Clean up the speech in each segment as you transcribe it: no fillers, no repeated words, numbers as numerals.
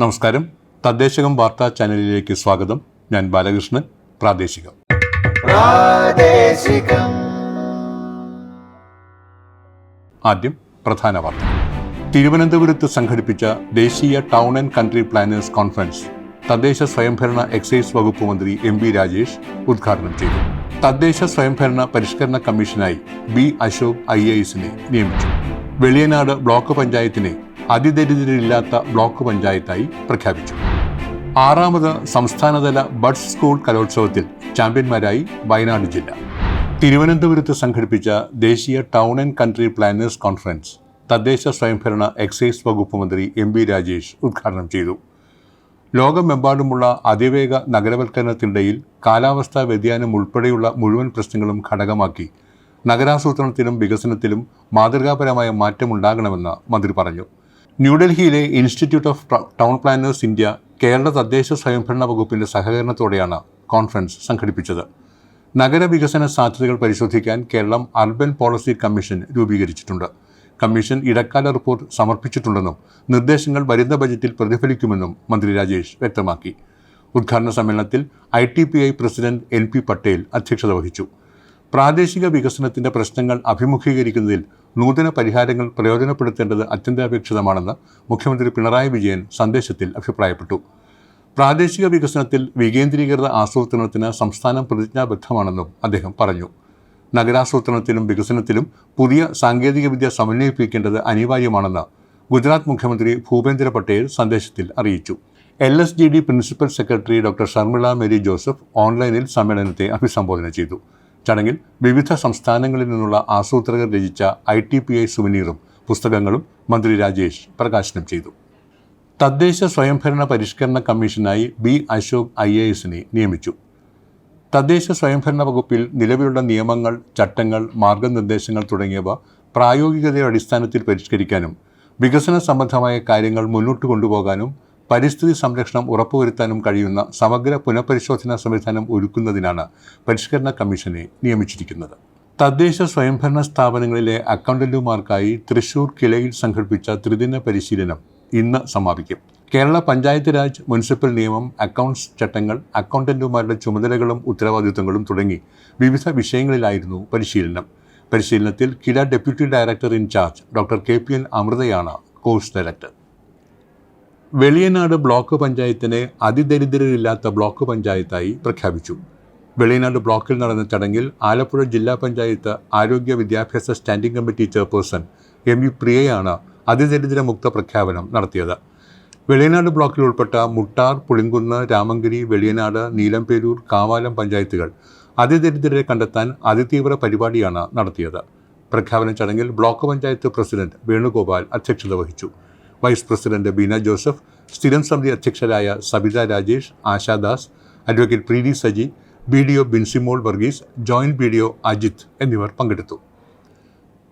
നമസ്കാരം. തദ്ദേശകം വാർത്താ ചാനലിലേക്ക് സ്വാഗതം. ഞാൻ ബാലകൃഷ്ണൻ. പ്രാദേശികം. ആദ്യം പ്രധാന വാർത്ത. തിരുവനന്തപുരത്ത് സംഘടിപ്പിച്ച ദേശീയ town and country planners conference തദ്ദേശ സ്വയംഭരണ എക്സൈസ് വകുപ്പ് മന്ത്രി MP രാജേഷ് ഉദ്ഘാടനം ചെയ്തു. തദ്ദേശ സ്വയംഭരണ പരിഷ്കരണ കമ്മീഷനായി B അശോക് IAS നിയമിച്ചു. വെളിയനാട് ബ്ലോക്ക് പഞ്ചായത്തിനെ അതിദരിദ്രരില്ലാത്ത ബ്ലോക്ക് പഞ്ചായത്തായി പ്രഖ്യാപിച്ചു. 6ാമത് സംസ്ഥാനതല ബഡ്സ് സ്കൂൾ കലോത്സവത്തിൽ ചാമ്പ്യന്മാരായി വയനാട് ജില്ല. തിരുവനന്തപുരത്ത് സംഘടിപ്പിച്ച ദേശീയ town and country planners conference തദ്ദേശ സ്വയംഭരണ എക്സൈസ് വകുപ്പ് മന്ത്രി MP രാജേഷ് ഉദ്ഘാടനം ചെയ്തു. ലോകമെമ്പാടുമുള്ള അതിവേഗ നഗരവൽക്കരണത്തിനിടയിൽ കാലാവസ്ഥാ വ്യതിയാനം ഉൾപ്പെടെയുള്ള മുഴുവൻ പ്രശ്നങ്ങളും ഘടകമാക്കി നഗരാസൂത്രണത്തിലും വികസനത്തിലും മാതൃകാപരമായ മാറ്റമുണ്ടാകണമെന്ന് മന്ത്രി പറഞ്ഞു. ന്യൂഡൽഹിയിലെ institute of town planners India Kerala തദ്ദേശ സ്വയംഭരണ വകുപ്പിന്റെ സഹകരണത്തോടെയാണ് കോൺഫറൻസ് സംഘടിപ്പിച്ചത്. നഗരവികസന സാധ്യതകൾ പരിശോധിക്കാൻ കേരളം അർബൻ പോളിസി കമ്മീഷൻ രൂപീകരിച്ചിട്ടുണ്ട്. കമ്മീഷൻ ഇടക്കാല റിപ്പോർട്ട് സമർപ്പിച്ചിട്ടുണ്ടെന്നും നിർദ്ദേശങ്ങൾ വരുന്ന ബജറ്റിൽ പ്രതിഫലിക്കുമെന്നും മന്ത്രി രാജേഷ് വ്യക്തമാക്കി. ഉദ്ഘാടന സമ്മേളനത്തിൽ ITPI പ്രസിഡന്റ് NP പട്ടേൽ അധ്യക്ഷത വഹിച്ചു. പ്രാദേശിക വികസനത്തിന്റെ പ്രശ്നങ്ങൾ അഭിമുഖീകരിക്കുന്നതിൽ നൂതന പരിഹാരങ്ങൾ പ്രയോജനപ്പെടുത്തേണ്ടത് അത്യന്താപേക്ഷിതമാണെന്ന് മുഖ്യമന്ത്രി പിണറായി വിജയൻ സന്ദേശത്തിൽ അഭിപ്രായപ്പെട്ടു. പ്രാദേശിക വികസനത്തിൽ വികേന്ദ്രീകൃത ആസൂത്രണത്തിന് സംസ്ഥാനം പ്രതിജ്ഞാബദ്ധമാണെന്നും അദ്ദേഹം പറഞ്ഞു. നഗരാസൂത്രണത്തിലും വികസനത്തിലും പുതിയ സാങ്കേതികവിദ്യ സമന്വയിപ്പിക്കേണ്ടത് അനിവാര്യമാണെന്ന് ഗുജറാത്ത് മുഖ്യമന്ത്രി ഭൂപേന്ദ്ര പട്ടേൽ സന്ദേശത്തിൽ അറിയിച്ചു. LSGD principal secretary doctor Sharmila Mary Joseph ഓൺലൈനിൽ സമ്മേളനത്തെ അഭിസംബോധന ചെയ്തു. ചടങ്ങിൽ വിവിധ സംസ്ഥാനങ്ങളിൽ നിന്നുള്ള ആസൂത്രകർ രചിച്ച ITPI സുവനീറും പുസ്തകങ്ങളും മന്ത്രി രാജേഷ് പ്രകാശനം ചെയ്തു. തദ്ദേശ സ്വയംഭരണ പരിഷ്കരണ കമ്മീഷനായി B അശോക് IAS നിയമിച്ചു. തദ്ദേശ സ്വയംഭരണ വകുപ്പിൽ നിലവിലുള്ള നിയമങ്ങൾ, ചട്ടങ്ങൾ, മാർഗനിർദ്ദേശങ്ങൾ തുടങ്ങിയവ പ്രായോഗികതയുടെ അടിസ്ഥാനത്തിൽ പരിഷ്കരിക്കാനും വികസന സംബന്ധമായ കാര്യങ്ങൾ മുന്നോട്ട് കൊണ്ടുപോകാനും പരിസ്ഥിതി സംരക്ഷണം ഉറപ്പുവരുത്താനും കഴിയുന്ന സമഗ്ര പുനഃപരിശോധനാ സംവിധാനം ഒരുക്കുന്നതിനാണ് പരിഷ്കരണ കമ്മീഷനെ നിയമിച്ചിരിക്കുന്നത്. തദ്ദേശ സ്വയംഭരണ സ്ഥാപനങ്ങളിലെ അക്കൗണ്ടന്റുമാർക്കായി തൃശൂർ കിലയിൽ സംഘടിപ്പിച്ച ത്രിദിന പരിശീലനം ഇന്ന് സമാപിക്കും. കേരള പഞ്ചായത്ത് രാജ്, മുനിസിപ്പൽ നിയമം, അക്കൗണ്ട്സ് ചട്ടങ്ങൾ, അക്കൗണ്ടന്റുമാരുടെ ചുമതലകളും ഉത്തരവാദിത്തങ്ങളും തുടങ്ങി വിവിധ വിഷയങ്ങളിലായിരുന്നു പരിശീലനം. പരിശീലനത്തിൽ KILA deputy director in charge doctor KPN അമൃതയാണ് കോഴ്സ് ഡയറക്ടർ. വെളിയനാട് ബ്ലോക്ക് പഞ്ചായത്തിനെ അതിദരിദ്രരില്ലാത്ത ബ്ലോക്ക് പഞ്ചായത്തായി പ്രഖ്യാപിച്ചു. വെളിയനാട് ബ്ലോക്കിൽ നടന്ന ചടങ്ങിൽ ആലപ്പുഴ ജില്ലാ പഞ്ചായത്ത് ആരോഗ്യ വിദ്യാഭ്യാസ സ്റ്റാൻഡിംഗ് കമ്മിറ്റി ചെയർപേഴ്സൺ MV പ്രിയയാണ് അതിദരിദ്രമുക്ത പ്രഖ്യാപനം നടത്തിയത്. വെളിയനാട് ബ്ലോക്കിൽ ഉൾപ്പെട്ട മുട്ടാർ, പുളിങ്കുന്ന്, രാമങ്കരി, വെളിയനാട്, നീലംപേരൂർ, കാവാലം പഞ്ചായത്തുകൾ അതിദരിദ്രരെ കണ്ടെത്താൻ അതിതീവ്ര പരിപാടിയാണ് നടത്തിയത്. പ്രഖ്യാപന ചടങ്ങിൽ ബ്ലോക്ക് പഞ്ചായത്ത് പ്രസിഡന്റ് വേണുഗോപാൽ അധ്യക്ഷത വഹിച്ചു. വൈസ് പ്രസിഡന്റ് ബീന ജോസഫ്, സ്ഥിരം സമിതി അധ്യക്ഷരായ Sabitha Rajesh, Ashadas, advocate Preethi Saji, BDO Binsimol Varghese, joint BDO Ajith എന്നിവർ പങ്കെടുത്തു.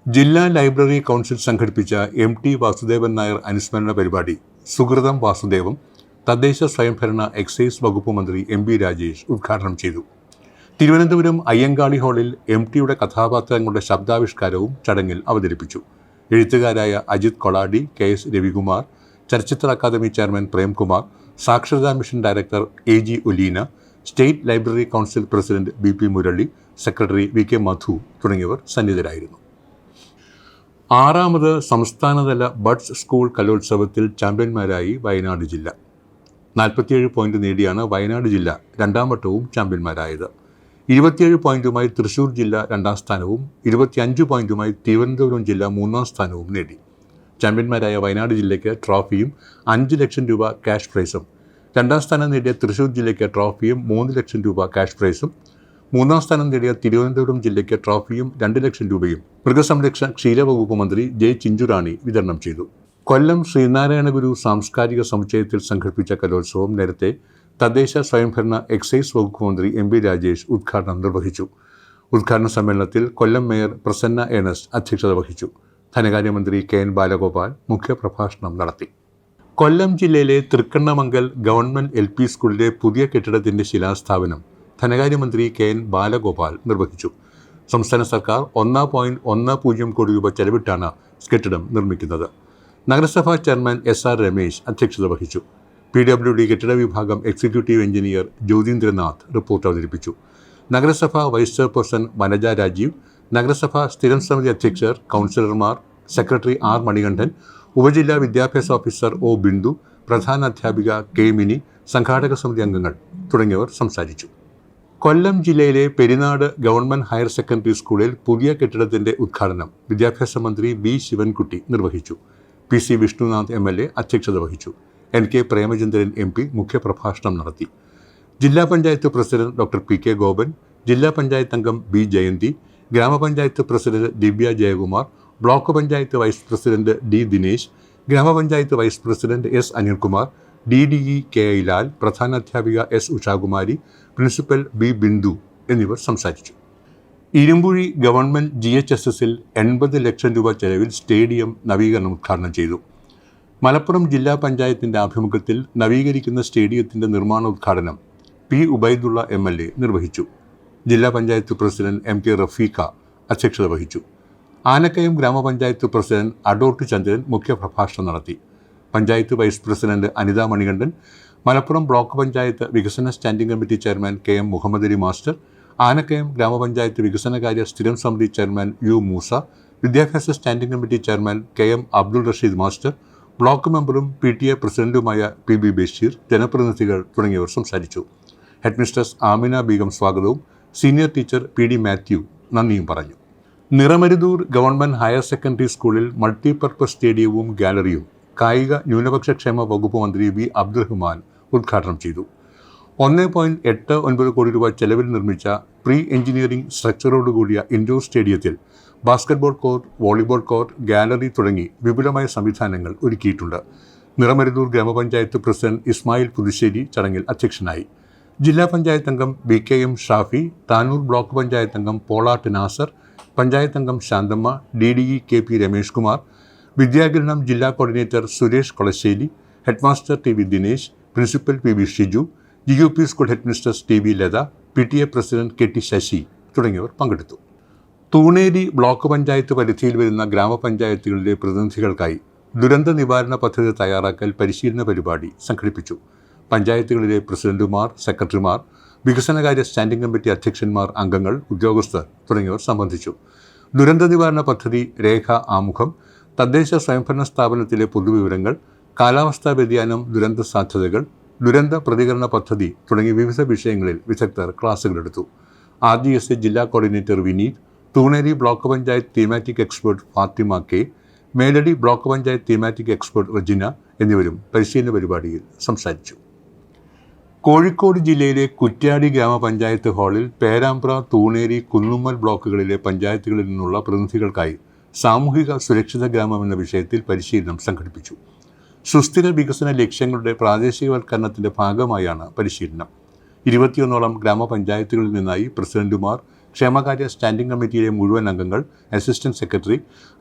ജില്ലാ ലൈബ്രറി കൗൺസിൽ സംഘടിപ്പിച്ച MT വാസുദേവൻ നായർ അനുസ്മരണ പരിപാടി സുഹൃതം വാസുദേവം തദ്ദേശ സ്വയംഭരണ എക്സൈസ് വകുപ്പ് മന്ത്രി MP രാജേഷ് ഉദ്ഘാടനം ചെയ്തു. തിരുവനന്തപുരം അയ്യങ്കാളി ഹാളിൽ MTയുടെ കഥാപാത്രങ്ങളുടെ ശബ്ദാവിഷ്കാരവും ചടങ്ങിൽ അവതരിപ്പിച്ചു. എഴുത്തുകാരായ അജിത് കൊളാടി, KS രവികുമാർ, ചലച്ചിത്ര അക്കാദമി ചെയർമാൻ പ്രേംകുമാർ, സാക്ഷരതാ mission director AG Oleena, state library council president BP Murali, secretary VK മധു തുടങ്ങിയവർ സന്നിധരായിരുന്നു. 6ാമത് സംസ്ഥാനതല ബഡ്സ് സ്കൂൾ കലോത്സവത്തിൽ ചാമ്പ്യന്മാരായി വയനാട് ജില്ല. 47 പോയിന്റ് നേടിയാണ് വയനാട് ജില്ല 2ാം വട്ടവും ചാമ്പ്യന്മാരായത്. 27 പോയിന്റുമായി തൃശൂർ ജില്ല 2ാം സ്ഥാനവും 25 പോയിന്റുമായി തിരുവനന്തപുരം ജില്ല 3ാം സ്ഥാനവും നേടി. ചാമ്പ്യന്മാരായ വയനാട് ജില്ലയ്ക്ക് ട്രോഫിയും 5 ലക്ഷം രൂപ ക്യാഷ് പ്രൈസും, 2ാം സ്ഥാനം നേടിയ തൃശൂർ ജില്ലയ്ക്ക് ട്രോഫിയും 3 ലക്ഷം രൂപ ക്യാഷ് പ്രൈസും, 3ാം സ്ഥാനം നേടിയ തിരുവനന്തപുരം ജില്ലയ്ക്ക് ട്രോഫിയും 2 ലക്ഷം രൂപയും മൃഗസംരക്ഷണ ക്ഷീരവകുപ്പ് മന്ത്രി J ചിഞ്ചുറാണി വിതരണം ചെയ്തു. കൊല്ലം ശ്രീനാരായണ ഗുരു സാംസ്കാരിക സമുച്ചയത്തിൽ സംഘടിപ്പിച്ച കലോത്സവം നേരത്തെ തദ്ദേശ സ്വയംഭരണ എക്സൈസ് വകുപ്പ് മന്ത്രി MP രാജേഷ് ഉദ്ഘാടനം നിർവഹിച്ചു. ഉദ്ഘാടന സമ്മേളനത്തിൽ കൊല്ലം മേയർ പ്രസന്ന ഏണസ്റ്റ് അധ്യക്ഷത വഹിച്ചു. ധനകാര്യമന്ത്രി KN ബാലഗോപാൽ മുഖ്യപ്രഭാഷണം നടത്തി. കൊല്ലം ജില്ലയിലെ തൃക്കണ്ണമംഗൽ ഗവൺമെൻറ് LP സ്കൂളിലെ പുതിയ കെട്ടിടത്തിൻ്റെ ശിലാസ്ഥാപനം ധനകാര്യമന്ത്രി KN ബാലഗോപാൽ നിർവഹിച്ചു. സംസ്ഥാന സർക്കാർ 1.10 കോടി രൂപ ചെലവിട്ടാണ് കെട്ടിടം നിർമ്മിക്കുന്നത്. നഗരസഭാ ചെയർമാൻ SR രമേശ് അധ്യക്ഷത വഹിച്ചു. PWD കെട്ടിട വിഭാഗം എക്സിക്യൂട്ടീവ് എഞ്ചിനീയർ ജ്യോതീന്ദ്രനാഥ് റിപ്പോർട്ട് അവതരിപ്പിച്ചു. നഗരസഭാ വൈസ് ചെയർപേഴ്സൺ വനജ രാജീവ്, നഗരസഭാ സ്ഥിരം സമിതി അധ്യക്ഷർ, കൗൺസിലർമാർ, സെക്രട്ടറി R മണികണ്ഠൻ, ഉപജില്ലാ വിദ്യാഭ്യാസ ഓഫീസർ O ബിന്ദു, പ്രധാന അധ്യാപിക K മിനി, സംഘാടക സമിതി അംഗങ്ങൾ തുടങ്ങിയവർ സംസാരിച്ചു. കൊല്ലം ജില്ലയിലെ പെരിനാട് ഗവൺമെന്റ് ഹയർ സെക്കൻഡറി സ്കൂളിൽ പുതിയ കെട്ടിടത്തിന്റെ ഉദ്ഘാടനം വിദ്യാഭ്യാസ മന്ത്രി B ശിവൻകുട്ടി നിർവഹിച്ചു. PC വിഷ്ണുനാഥ് MLA അധ്യക്ഷത വഹിച്ചു. NK പ്രേമചന്ദ്രൻ MP മുഖ്യപ്രഭാഷണം നടത്തി. ജില്ലാ panchayat president doctor PK Gopan, ജില്ലാ പഞ്ചായത്ത് അംഗം B ജയന്തി, ഗ്രാമപഞ്ചായത്ത് president Divya Jayakumar, block panchayat vice president D Dinesh, ഗ്രാമപഞ്ചായത്ത് vice president S Anilkumar, DDE K Lal, പ്രധാനാധ്യാപിക S Ushakumari, principal B Bindu എന്നിവർ സംസാരിച്ചു. ഇരുമ്പുഴി ഗവൺമെന്റ് GHSSൽ 80 ലക്ഷം രൂപ ചെലവിൽ സ്റ്റേഡിയം നവീകരണം ഉദ്ഘാടനം ചെയ്തു. മലപ്പുറം ജില്ലാ പഞ്ചായത്തിന്റെ ആഭിമുഖ്യത്തിൽ നവീകരിക്കുന്ന സ്റ്റേഡിയത്തിന്റെ നിർമ്മാണോദ്ഘാടനം P ഉബൈദുള്ള MLA നിർവഹിച്ചു. ജില്ലാ പഞ്ചായത്ത് പ്രസിഡന്റ് MK റഫീഖ അധ്യക്ഷത വഹിച്ചു. ആനക്കയം ഗ്രാമപഞ്ചായത്ത് പ്രസിഡന്റ് അഡോട്ട് ചന്ദ്രൻ മുഖ്യപ്രഭാഷണം നടത്തി. Panchayat vice president Anitha Manikandan, Malappuram block panchayat വികസന standing committee chairman KM Muhammad Ali master, Anakkayam ഗ്രാമപഞ്ചായത്ത് വികസനകാര്യ സ്ഥിരം സമിതി ചെയർമാൻ U മൂസ, വിദ്യാഭ്യാസ standing committee chairman KM Abdul Rasheed master, block മെമ്പറും PTA പ്രസിഡന്റുമായ PB ബഷീർ, ജനപ്രതിനിധികൾ തുടങ്ങിയവർ സംസാരിച്ചു. ഹെഡ്മിസ്ട്രസ് ആമിന ബീഗം സ്വാഗതവും സീനിയർ ടീച്ചർ PD മാത്യു നന്ദിയും പറഞ്ഞു. നിറമരുതൂർ ഗവൺമെന്റ് ഹയർ സെക്കൻഡറി സ്കൂളിൽ മൾട്ടിപർപ്പസ് സ്റ്റേഡിയവും ഗാലറിയും കായിക ന്യൂനപക്ഷ ക്ഷേമ വകുപ്പ് മന്ത്രി V അബ്ദുറഹ്മാൻ ഉദ്ഘാടനം ചെയ്തു. 1.89 കോടി രൂപ ചെലവിൽ നിർമ്മിച്ച പ്രീ എഞ്ചിനീയറിംഗ് സ്ട്രക്ചറോടുകൂടിയ ഇൻഡോർ സ്റ്റേഡിയത്തിൽ basketball court, volleyball court, gallery തുടങ്ങി വിപുലമായ സംവിധാനങ്ങൾ ഒരുക്കിയിട്ടുണ്ട്. നിറമരുതൂർ ഗ്രാമപഞ്ചായത്ത് പ്രസിഡന്റ് ഇസ്മായിൽ പുതുശ്ശേരി ചടങ്ങിൽ അധ്യക്ഷനായി. ജില്ലാ പഞ്ചായത്ത് അംഗം BKM ഷാഫി, താനൂർ ബ്ലോക്ക് പഞ്ചായത്ത് അംഗം പോളാട്ട് നാസർ, പഞ്ചായത്ത് അംഗം ശാന്തമ്മ, DDE KP രമേഷ് കുമാർ, വിദ്യാകിരണം ജില്ലാ coordinator Suresh Kolassery, headmaster TV Dinesh, principal PB Shiju, GUP school headmistress TV Latha, PTA president KT Sasi തുടങ്ങിയവർ പങ്കെടുത്തു. തൂണേരി ബ്ലോക്ക് പഞ്ചായത്ത് പരിധിയിൽ വരുന്ന ഗ്രാമപഞ്ചായത്തുകളിലെ പ്രതിനിധികൾക്കായി ദുരന്ത നിവാരണ പദ്ധതി തയ്യാറാക്കൽ പരിശീലന പരിപാടി സംഘടിപ്പിച്ചു. പഞ്ചായത്തുകളിലെ പ്രസിഡന്റുമാർ, സെക്രട്ടറിമാർ, വികസനകാര്യ സ്റ്റാൻഡിംഗ് കമ്മിറ്റി അധ്യക്ഷന്മാർ, അംഗങ്ങൾ, ഉദ്യോഗസ്ഥർ തുടങ്ങിയവർ സംബന്ധിച്ചു. ദുരന്ത നിവാരണ പദ്ധതി രേഖ ആമുഖം, തദ്ദേശ സ്വയംഭരണ സ്ഥാപനത്തിലെ പൊതുവിവരങ്ങൾ, കാലാവസ്ഥാ വ്യതിയാനം, ദുരന്ത സാധ്യതകൾ, ദുരന്ത പ്രതികരണ പദ്ധതി തുടങ്ങിയ വിവിധ വിഷയങ്ങളിൽ വിദഗ്ധർ ക്ലാസുകളെടുത്തു. RGSA ജില്ലാ coordinator Vineeth, Thuneri block panchayat thematic expert Fathima K, Meladi block panchayat thematic expert Rejina എന്നിവരും പരിശീലന പരിപാടിയിൽ സംസാരിച്ചു. കോഴിക്കോട് ജില്ലയിലെ കുറ്റ്യാടി ഗ്രാമപഞ്ചായത്ത് ഹാളിൽ പേരാമ്പ്ര, തൂണേരി, കുന്നുമ്മൽ ബ്ലോക്കുകളിലെ പഞ്ചായത്തുകളിൽ നിന്നുള്ള പ്രതിനിധികൾക്കായി സാമൂഹിക സുരക്ഷിത ഗ്രാമം എന്ന വിഷയത്തിൽ പരിശീലനം സംഘടിപ്പിച്ചു. സുസ്ഥിര വികസന ലക്ഷ്യങ്ങളുടെ പ്രാദേശികവൽക്കരണത്തിന്റെ ഭാഗമായാണ് പരിശീലനം. 21ഓളം ഗ്രാമപഞ്ചായത്തുകളിൽ നിന്നായി പ്രസിഡന്റുമാർ, ക്ഷേമകാര്യ സ്റ്റാൻഡിംഗ് കമ്മിറ്റിയിലെ മുഴുവൻ അംഗങ്ങൾ, assistant secretary,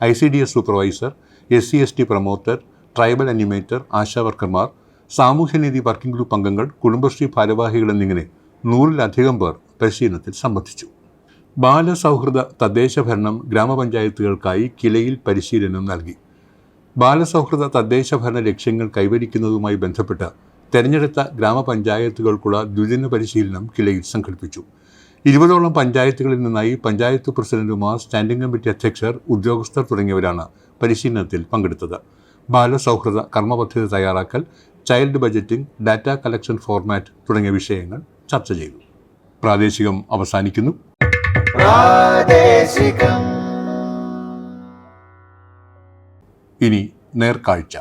ICDS supervisor, SC/ST promoter, tribal animator, ആശാവർക്കർമാർ, സാമൂഹ്യനീതി വർക്കിംഗ് ഗ്രൂപ്പ് അംഗങ്ങൾ, കുടുംബശ്രീ ഭാരവാഹികൾ എന്നിങ്ങനെ 100-ലധികം പേർ പരിശീലനത്തിൽ സംബന്ധിച്ചു. ബാലസൗഹൃദ തദ്ദേശ ഭരണം ഗ്രാമപഞ്ചായത്തുകൾക്കായി കിലയിൽ പരിശീലനം നൽകി. ബാലസൗഹൃദ തദ്ദേശ ഭരണ ലക്ഷ്യങ്ങൾ കൈവരിക്കുന്നതുമായി ബന്ധപ്പെട്ട് തെരഞ്ഞെടുത്ത ഗ്രാമപഞ്ചായത്തുകൾക്കുള്ള ദ്വിദിന പരിശീലനം കിലയിൽ സംഘടിപ്പിച്ചു. 20ഓളം പഞ്ചായത്തുകളിൽ നിന്നായി പഞ്ചായത്ത് പ്രസിഡന്റുമാർ, സ്റ്റാൻഡിംഗ് കമ്മിറ്റി അധ്യക്ഷർ, ഉദ്യോഗസ്ഥർ തുടങ്ങിയവരാണ് പരിശീലനത്തിൽ പങ്കെടുത്തത്. ബാലസൗഹൃദ കർമ്മപദ്ധതി തയ്യാറാക്കൽ, child budgeting, data collection format തുടങ്ങിയ വിഷയങ്ങൾ ചർച്ച ചെയ്തു. പ്രാദേശികം അവസാനിക്കുന്നു. ഇനി നേർക്കാഴ്ച.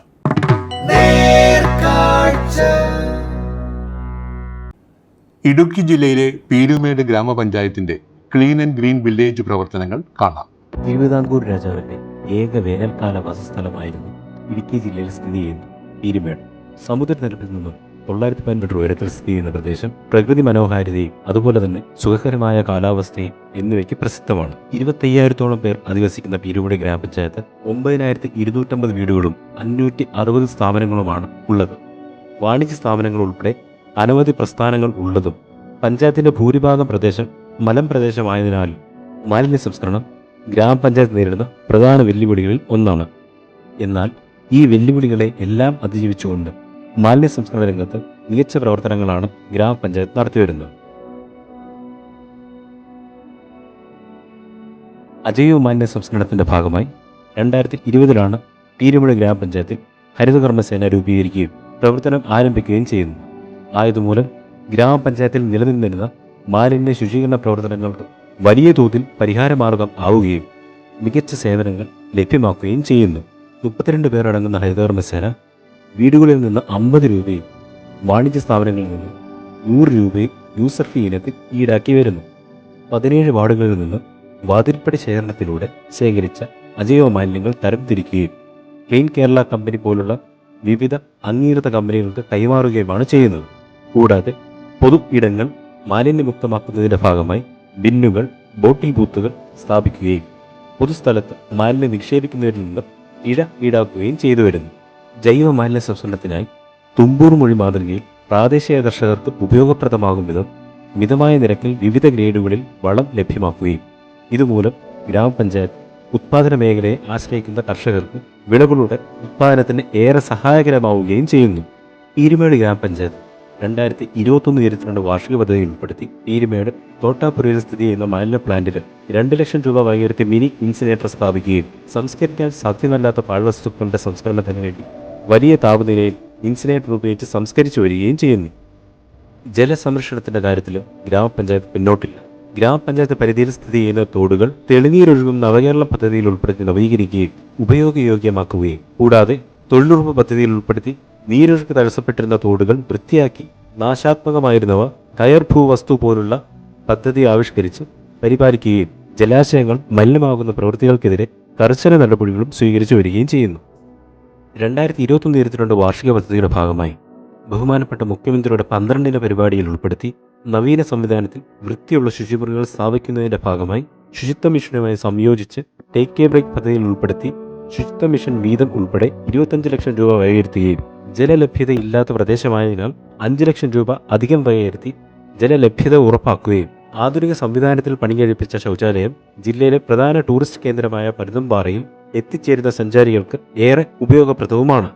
ഇടുക്കി ജില്ലയിലെ പീരുമേട് ഗ്രാമപഞ്ചായത്തിന്റെ ക്ലീൻ ആൻഡ് ഗ്രീൻ വില്ലേജ് പ്രവർത്തനങ്ങൾ കാണാം. തിരുവിതാംകൂർ രാജാവിന്റെ ഏക വേനൽക്കാല വാസസ്ഥലമായിരുന്നു ഇടുക്കി ജില്ലയിൽ സ്ഥിതി ചെയ്യുന്ന പീരുമേട്. സമുദ്രനിരപ്പിൽ നിന്നും 900 മീറ്റർ ഉയരത്തിൽ സ്ഥിതി ചെയ്യുന്ന പ്രദേശം പ്രകൃതി മനോഹാരിതയും അതുപോലെ തന്നെ സുഖകരമായ കാലാവസ്ഥയും എന്നിവയ്ക്ക് പ്രസിദ്ധമാണ്. 25,000-ഓളം പേർ അധിവസിക്കുന്ന പീരുമേട് ഗ്രാമപഞ്ചായത്ത് 9,250 വീടുകളും 560 സ്ഥാപനങ്ങളുമാണ് ഉള്ളത്. വാണിജ്യ സ്ഥാപനങ്ങൾ ഉൾപ്പെടെ അനവധി പ്രസ്ഥാനങ്ങൾ ഉള്ളതും പഞ്ചായത്തിന്റെ ഭൂരിഭാഗം പ്രദേശം മലമ്പ്രദേശമായതിനാൽ മാലിന്യ സംസ്കരണം ഗ്രാമപഞ്ചായത്ത് നേരിടുന്ന പ്രധാന വെല്ലുവിളികളിൽ ഒന്നാണ്. എന്നാൽ ഈ വെല്ലുവിളികളെ എല്ലാം അതിജീവിച്ചുകൊണ്ട് മാലിന്യ സംസ്കരണ രംഗത്ത് മികച്ച പ്രവർത്തനങ്ങളാണ് ഗ്രാമപഞ്ചായത്ത് നടത്തിവരുന്നത്. അജൈവ മാലിന്യ സംസ്കരണത്തിന്റെ ഭാഗമായി 2020 പീരുമേട് ഗ്രാമപഞ്ചായത്തിൽ ഹരിതകർമ്മസേന രൂപീകരിക്കുകയും പ്രവർത്തനം ആരംഭിക്കുകയും ചെയ്യുന്നു. ആയതുമൂലം ഗ്രാമപഞ്ചായത്തിൽ നിലനിന്നിരുന്ന മാലിന്യ ശുചീകരണ പ്രവർത്തനങ്ങൾക്ക് വലിയ തോതിൽ പരിഹാരമാർഗം ആവുകയും മികച്ച സേവനങ്ങൾ ലഭ്യമാക്കുകയും ചെയ്യുന്നു. 32 പേരടങ്ങുന്ന ഹരിതകർമ്മസേന വീടുകളിൽ നിന്ന് 50 രൂപയും വാണിജ്യ സ്ഥാപനങ്ങളിൽ നിന്ന് 100 രൂപയും യൂസർ ഫീ ഇനത്തിൽ ഈടാക്കി വരുന്നു. 17 വാർഡുകളിൽ നിന്ന് വാതിൽപ്പടി ശേഖരണത്തിലൂടെ ശേഖരിച്ച അജൈവ മാലിന്യങ്ങൾ തരംതിരിക്കുകയും ക്ലീൻ കേരള കമ്പനി പോലുള്ള വിവിധ അംഗീകൃത കമ്പനികൾക്ക് കൈമാറുകയുമാണ് ചെയ്യുന്നത്. കൂടാതെ പൊതു ഇടങ്ങൾ മാലിന്യമുക്തമാക്കുന്നതിന്റെ ഭാഗമായി ബിന്നുകൾ, ബോട്ടിൽ ബൂത്തുകൾ സ്ഥാപിക്കുകയും പൊതുസ്ഥലത്ത് മാലിന്യം നിക്ഷേപിക്കുന്നവരിൽ നിന്ന് പിഴ ഈടാക്കുകയും ചെയ്തു വരുന്നു. ജൈവ മാലിന്യ സംസ്കരണത്തിനായി തുമ്പൂർ മൊഴി മാതൃകയിൽ പ്രാദേശിക കർഷകർക്ക് ഉപയോഗപ്രദമാകും വിധം മിതമായ നിരക്കിൽ വിവിധ ഗ്രേഡുകളിൽ വളം ലഭ്യമാക്കുകയും ഇതുമൂലം ഗ്രാമപഞ്ചായത്ത് ഉത്പാദന മേഖലയെ ആശ്രയിക്കുന്ന കർഷകർക്ക് വിളകളുടെ ഉത്പാദനത്തിന് ഏറെ സഹായകരമാവുകയും ചെയ്യുന്നു. പീരുമേട് ഗ്രാമപഞ്ചായത്ത് 2021-22 വാർഷിക പദ്ധതി ഉൾപ്പെടുത്തി പീരുമേട് തോട്ടാപുരയിൽ സ്ഥിതി ചെയ്യുന്ന മാലിന്യ പ്ലാന്റിൽ 2 ലക്ഷം രൂപ വകയിരുത്തി മിനി ഇൻസിനേറ്റർ സ്ഥാപിക്കുകയും സംസ്കരിക്കാൻ സാധ്യമല്ലാത്ത പാഴ്വസ്തുക്കളുടെ സംസ്കരണത്തിന് വേണ്ടി വലിയ താപനിലയിൽ ഇൻസിനേറ്റർ ഉപയോഗിച്ച് സംസ്കരിച്ചു വരികയും ചെയ്യുന്നു. ജലസംരക്ഷണത്തിന്റെ കാര്യത്തിൽ ഗ്രാമപഞ്ചായത്ത് പിന്നോട്ടില്ല. ഗ്രാമപഞ്ചായത്ത് പരിധിയിൽ സ്ഥിതി ചെയ്യുന്ന തോടുകൾ തെളിനീരൊഴുകും നവകേരള പദ്ധതിയിൽ ഉൾപ്പെടുത്തി നവീകരിക്കുകയും ഉപയോഗയോഗ്യമാക്കുകയും കൂടാതെ തൊഴിലുറപ്പ് പദ്ധതിയിൽ ഉൾപ്പെടുത്തി നീരൊഴുക്ക് തടസ്സപ്പെട്ടിരുന്ന തോടുകൾ വൃത്തിയാക്കി നാശാത്മകമായിരുന്നവ കയർ ഭൂവസ്തു പോലുള്ള പദ്ധതി ആവിഷ്കരിച്ച് പരിപാലിക്കുകയും ജലാശയങ്ങൾ മലിനമാകുന്ന പ്രവൃത്തികൾക്കെതിരെ കർശന നടപടികളും സ്വീകരിച്ചു വരികയും ചെയ്യുന്നു. 2021-22 വാർഷിക പദ്ധതിയുടെ ഭാഗമായി ബഹുമാനപ്പെട്ട മുഖ്യമന്ത്രിയുടെ 12 പരിപാടിയിൽ ഉൾപ്പെടുത്തി നവീന സംവിധാനത്തിൽ വൃത്തിയുള്ള ശുചിമുറികൾ സ്ഥാപിക്കുന്നതിന്റെ ഭാഗമായി ശുചിത്വ മിഷനുമായി സംയോജിച്ച് ടേക്ക് എ ബ്രേക്ക് പദ്ധതിയിൽ ഉൾപ്പെടുത്തി ശുചിത്വ മിഷൻ വീതം ഉൾപ്പെടെ 25 ലക്ഷം രൂപ വകയിരുത്തുകയും ജലലഭ്യത ഇല്ലാത്ത പ്രദേശമായതിനാൽ 5 ലക്ഷം രൂപ അധികം വകയിരുത്തി ജലലഭ്യത ഉറപ്പാക്കുകയും ആധുനിക സംവിധാനത്തിൽ പണികഴിപ്പിച്ച ശൗചാലയം ജില്ലയിലെ പ്രധാന ടൂറിസ്റ്റ് കേന്ദ്രമായ പരുന്തുംപാറയിൽ എത്തിച്ചേരുന്ന സഞ്ചാരികൾക്ക് ഏറെ ഉപയോഗപ്രദവുമാണ്.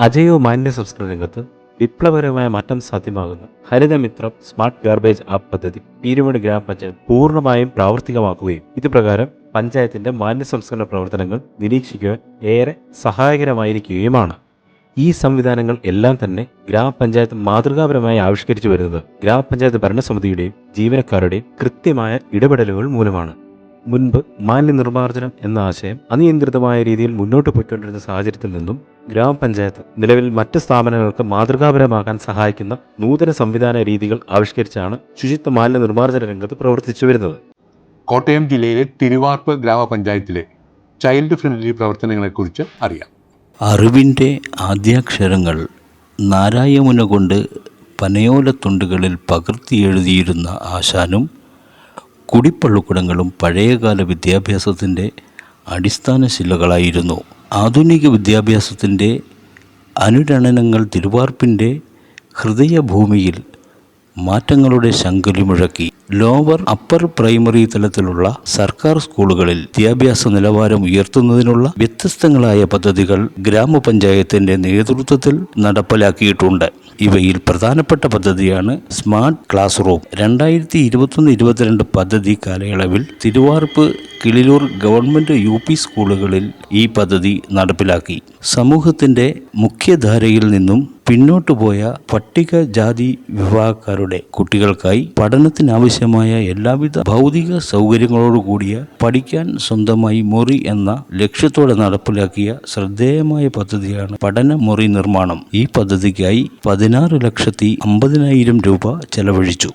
അജൈവ മാലിന്യ സംസ്കരണ രംഗത്ത് വിപ്ലവകരമായ മാറ്റം സാധ്യമാകുന്ന ഹരിതമിത്രം സ്മാർട്ട് ഗാർബേജ് ആപ്പ് പദ്ധതി പീരുമേട് ഗ്രാമപഞ്ചായത്ത് പൂർണ്ണമായും പ്രാവർത്തികമാക്കുകയും ഇതുപ്രകാരം പഞ്ചായത്തിന്റെ മാലിന്യ സംസ്കരണ പ്രവർത്തനങ്ങൾ നിരീക്ഷിക്കുവാൻ ഏറെ സഹായകരമായിരിക്കുകയുമാണ്. ഈ സംവിധാനങ്ങൾ എല്ലാം തന്നെ ഗ്രാമപഞ്ചായത്ത് മാതൃകാപരമായി ആവിഷ്കരിച്ചു വരുന്നത് ഗ്രാമപഞ്ചായത്ത് ഭരണസമിതിയുടെയും ജീവനക്കാരുടെയും കൃത്യമായ ഇടപെടലുകൾ മൂലമാണ്. മുൻപ് മാലിന്യ നിർമ്മാർജ്ജനം എന്ന ആശയം അനിയന്ത്രിതമായ രീതിയിൽ മുന്നോട്ട് പോയിക്കൊണ്ടിരുന്ന സാഹചര്യത്തിൽ നിന്നും ഗ്രാമപഞ്ചായത്ത് നിലവിൽ മറ്റ് സ്ഥാപനങ്ങൾക്ക് മാതൃകാപരമാകാൻ സഹായിക്കുന്ന നൂതന സംവിധാന രീതികൾ ആവിഷ്കരിച്ചാണ് ശുചിത്വ മാലിന്യ നിർമ്മാർജ്ജന രംഗത്ത് പ്രവർത്തിച്ചു വരുന്നത്. കോട്ടയം ജില്ലയിലെ തിരുവാർപ്പ് ഗ്രാമപഞ്ചായത്തിലെ ചൈൽഡ് ഫ്രണ്ട്ലി പ്രവർത്തനങ്ങളെക്കുറിച്ച് അറിയാം. അറിവിൻ്റെ ആദ്യാക്ഷരങ്ങൾ നാരായമുന കൊണ്ട് പനയോലത്തുണ്ടുകളിൽ പകർത്തിയെഴുതിയിരുന്ന ആശാനും കുടിപ്പള്ളുക്കുടങ്ങളും പഴയകാല വിദ്യാഭ്യാസത്തിൻ്റെ അടിസ്ഥാന ശിലകളായിരുന്നു. ആധുനിക വിദ്യാഭ്യാസത്തിൻ്റെ അനുരണനങ്ങൾ തിരുവാർപ്പിൻ്റെ ഹൃദയഭൂമിയിൽ മാറ്റങ്ങളുടെ ശംഖുലി മുഴക്കി. ലോവർ അപ്പർ പ്രൈമറി തലത്തിലുള്ള സർക്കാർ സ്കൂളുകളിൽ വിദ്യാഭ്യാസ നിലവാരം ഉയർത്തുന്നതിനുള്ള വ്യത്യസ്തങ്ങളായ പദ്ധതികൾ ഗ്രാമപഞ്ചായത്തിന്റെ നേതൃത്വത്തിൽ നടപ്പിലാക്കിയിട്ടുണ്ട്. ഇവയിൽ പ്രധാനപ്പെട്ട പദ്ധതിയാണ് സ്മാർട്ട് ക്ലാസ് റൂം. 2021-22 പദ്ധതി കാലയളവിൽ തിരുവാർപ്പ്, കിളിലൂർ ഗവൺമെൻറ് UP സ്കൂളുകളിൽ ഈ പദ്ധതി നടപ്പിലാക്കി. സമൂഹത്തിൻ്റെ മുഖ്യധാരയിൽ നിന്നും പിന്നോട്ടു പോയ പട്ടികജാതി വിഭാഗക്കാരുടെ കുട്ടികൾക്കായി പഠനത്തിനാവശ്യമായ എല്ലാവിധ ഭൗതിക സൗകര്യങ്ങളോടുകൂടിയ പഠിക്കാൻ സ്വന്തമായി മുറി എന്ന ലക്ഷ്യത്തോടെ നടപ്പിലാക്കിയ ശ്രദ്ധേയമായ പദ്ധതിയാണ് പഠനമുറി നിർമ്മാണം. ഈ പദ്ധതിക്കായി 16,50,000 രൂപ ചെലവഴിച്ചു.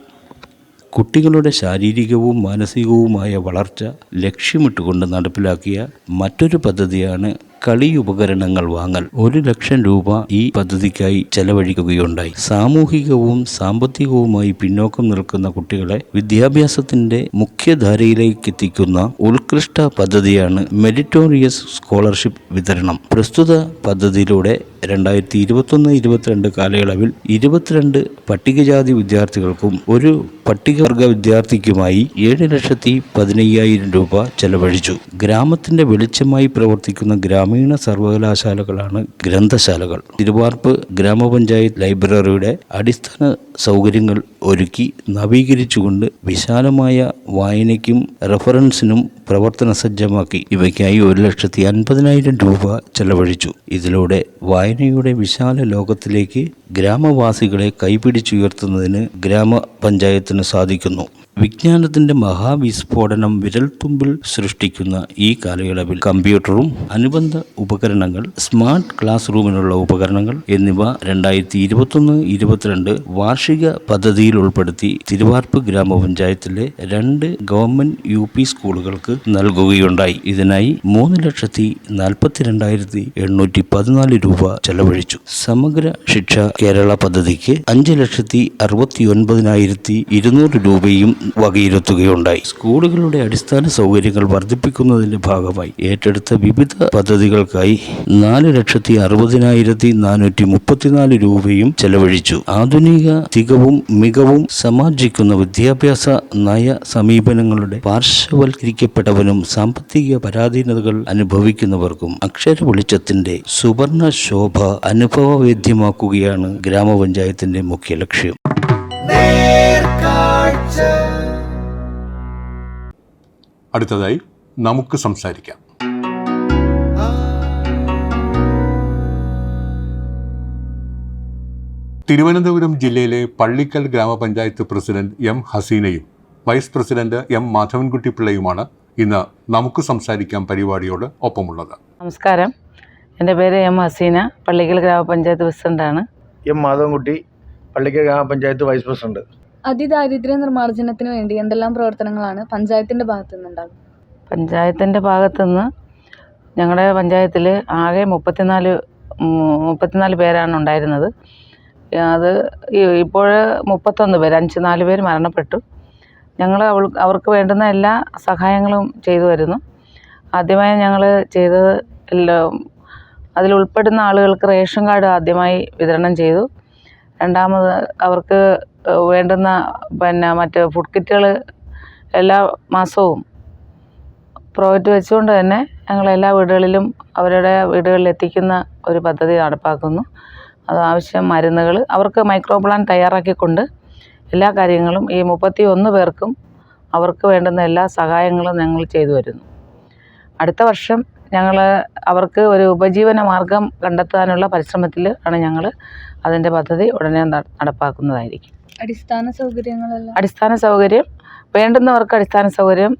കുട്ടികളുടെ ശാരീരികവും മാനസികവുമായ വളർച്ച ലക്ഷ്യമിട്ടുകൊണ്ട് നടപ്പിലാക്കിയ മറ്റൊരു പദ്ധതിയാണ് കളി ഉപകരണങ്ങൾ വാങ്ങൽ. 1 ലക്ഷം രൂപ ഈ പദ്ധതിക്കായി ചെലവഴിക്കുകയുണ്ടായി. സാമൂഹികവും സാമ്പത്തികവുമായി പിന്നോക്കം നിൽക്കുന്ന കുട്ടികളെ വിദ്യാഭ്യാസത്തിന്റെ മുഖ്യധാരയിലേക്ക് എത്തിക്കുന്ന ഉത്കൃഷ്ട പദ്ധതിയാണ് മെരിറ്റോറിയസ് സ്കോളർഷിപ്പ് വിതരണം. പ്രസ്തുത പദ്ധതിയിലൂടെ 2021-22 കാലയളവിൽ 22 പട്ടികജാതി വിദ്യാർത്ഥികൾക്കും ഒരു പട്ടികവർഗ വിദ്യാർത്ഥിക്കുമായി 7,15,000 രൂപ ചെലവഴിച്ചു. ഗ്രാമത്തിന്റെ വെളിച്ചമായി പ്രവർത്തിക്കുന്ന ഗ്രാമീണ സർവകലാശാലകളാണ് ഗ്രന്ഥശാലകൾ. തിരുവാർപ്പ് ഗ്രാമപഞ്ചായത്ത് ലൈബ്രറിയുടെ അടിസ്ഥാന സൗകര്യങ്ങൾ ഒരുക്കി നവീകരിച്ചുകൊണ്ട് വിശാലമായ വായനയ്ക്കും റെഫറൻസിനും പ്രവർത്തന സജ്ജമാക്കി. ഇവയ്ക്കായി 1,50,000 രൂപ ചെലവഴിച്ചു. ഇതിലൂടെ വായനയുടെ വിശാല ലോകത്തിലേക്ക് ഗ്രാമവാസികളെ കൈപിടിച്ചുയർത്തുന്നതിന് ഗ്രാമപഞ്ചായത്തിന് സാധിക്കുന്നു. വിജ്ഞാനത്തിന്റെ മഹാവിസ്ഫോടനം വിരൽത്തുമ്പിൽ സൃഷ്ടിക്കുന്ന ഈ കാലയളവിൽ കമ്പ്യൂട്ടറും അനുബന്ധ ഉപകരണങ്ങൾ, സ്മാർട്ട് ക്ലാസ് റൂമിനുള്ള ഉപകരണങ്ങൾ എന്നിവ 2021-22 വാർഷിക പദ്ധതിയിൽ ഉൾപ്പെടുത്തി തിരുവാർപ്പ് ഗ്രാമപഞ്ചായത്തിലെ 2 ഗവൺമെന്റ് UP സ്കൂളുകൾക്ക് നൽകുകയുണ്ടായി. ഇതിനായി 3,42,814 രൂപ ചെലവഴിച്ചു. സമഗ്ര ശിക്ഷ കേരള പദ്ധതിക്ക് 5,69,200 രൂപയും വകയിരുത്തുകയുണ്ടായി. സ്കൂളുകളുടെ അടിസ്ഥാന സൗകര്യങ്ങൾ വർദ്ധിപ്പിക്കുന്നതിന്റെ ഭാഗമായി ഏറ്റെടുത്ത വിവിധ പദ്ധതികൾക്കായി 4,60,434 രൂപയും ചെലവഴിച്ചു. ആധുനിക തികവും മികവും സമാർജിക്കുന്ന വിദ്യാഭ്യാസ നയ സമീപനങ്ങളുടെ പാർശ്വവൽക്കരിക്കപ്പെട്ടവനും സാമ്പത്തിക പരാധീനതകൾ അനുഭവിക്കുന്നവർക്കും അക്ഷര വെളിച്ചത്തിന്റെ സുവർണ ശോഭ അനുഭവവേദ്യമാക്കുകയാണ് ഗ്രാമപഞ്ചായത്തിന്റെ മുഖ്യ ലക്ഷ്യം. അടുത്തതായി നമുക്ക് സംസാരിക്കാം. തിരുവനന്തപുരം ജില്ലയിലെ പള്ളിക്കൽ ഗ്രാമപഞ്ചായത്ത് പ്രസിഡന്റ് M. ഹസീനയും വൈസ് പ്രസിഡന്റ് M. മാധവൻകുട്ടിപ്പിള്ളയുമാണ് ഇന്ന് നമുക്ക് സംസാരിക്കാം പരിപാടിയോട് ഒപ്പമുള്ളത്. നമസ്കാരം, എൻ്റെ പേര് M. ഹസീന, പള്ളിക്കൽ ഗ്രാമപഞ്ചായത്ത് പ്രസിഡന്റാണ്. M. മാധവൻകുട്ടി, പള്ളിക്കൽ ഗ്രാമപഞ്ചായത്ത് വൈസ് പ്രസിഡന്റ്. അതിദാരിദ്ര്യ നിർമ്മാർജ്ജനത്തിന് വേണ്ടി എന്തെല്ലാം പ്രവർത്തനങ്ങളാണ് പഞ്ചായത്തിൻ്റെ ഭാഗത്തു നിന്നുണ്ടാകും? പഞ്ചായത്തിൻ്റെ ഭാഗത്തുനിന്ന് ഞങ്ങളുടെ പഞ്ചായത്തിൽ ആകെ 34 പേരാണ് ഉണ്ടായിരുന്നത്. അത് ഇപ്പോൾ 31 പേര്, 4 പേര് മരണപ്പെട്ടു. ഞങ്ങൾ അവർക്ക് വേണ്ടുന്ന എല്ലാ സഹായങ്ങളും ചെയ്തു വരുന്നു. ആദ്യമായി ഞങ്ങൾ ചെയ്തത് അതിലുൾപ്പെടുന്ന ആളുകൾക്ക് റേഷൻ കാർഡ് ആദ്യമായി വിതരണം ചെയ്തു. രണ്ടാമത് അവർക്ക് വേണ്ടുന്ന മറ്റ് ഫുഡ് കിറ്റുകൾ എല്ലാ മാസവും പ്രോജക്റ്റ് വെച്ചുകൊണ്ട് തന്നെ ഞങ്ങൾ എല്ലാ വീടുകളിലും അവരുടെ വീടുകളിൽ എത്തിക്കുന്ന ഒരു പദ്ധതി നടപ്പാക്കുന്നു. അത് ആവശ്യം മരുന്നുകൾ അവർക്ക് മൈക്രോ പ്ലാൻ തയ്യാറാക്കിക്കൊണ്ട് എല്ലാ കാര്യങ്ങളും ഈ 31 പേർക്കും അവർക്ക് വേണ്ടുന്ന എല്ലാ സഹായങ്ങളും ഞങ്ങൾ ചെയ്തു വരുന്നു. അടുത്ത വർഷം ഞങ്ങൾ അവർക്ക് ഒരു ഉപജീവന മാർഗം കണ്ടെത്താനുള്ള പരിശ്രമത്തിൽ ആണ് ഞങ്ങൾ അതിൻ്റെ പദ്ധതി ഉടനെ നടപ്പാക്കുന്നതായിരിക്കും. അടിസ്ഥാന സൗകര്യം വേണ്ടുന്നവർക്ക് അടിസ്ഥാന സൗകര്യം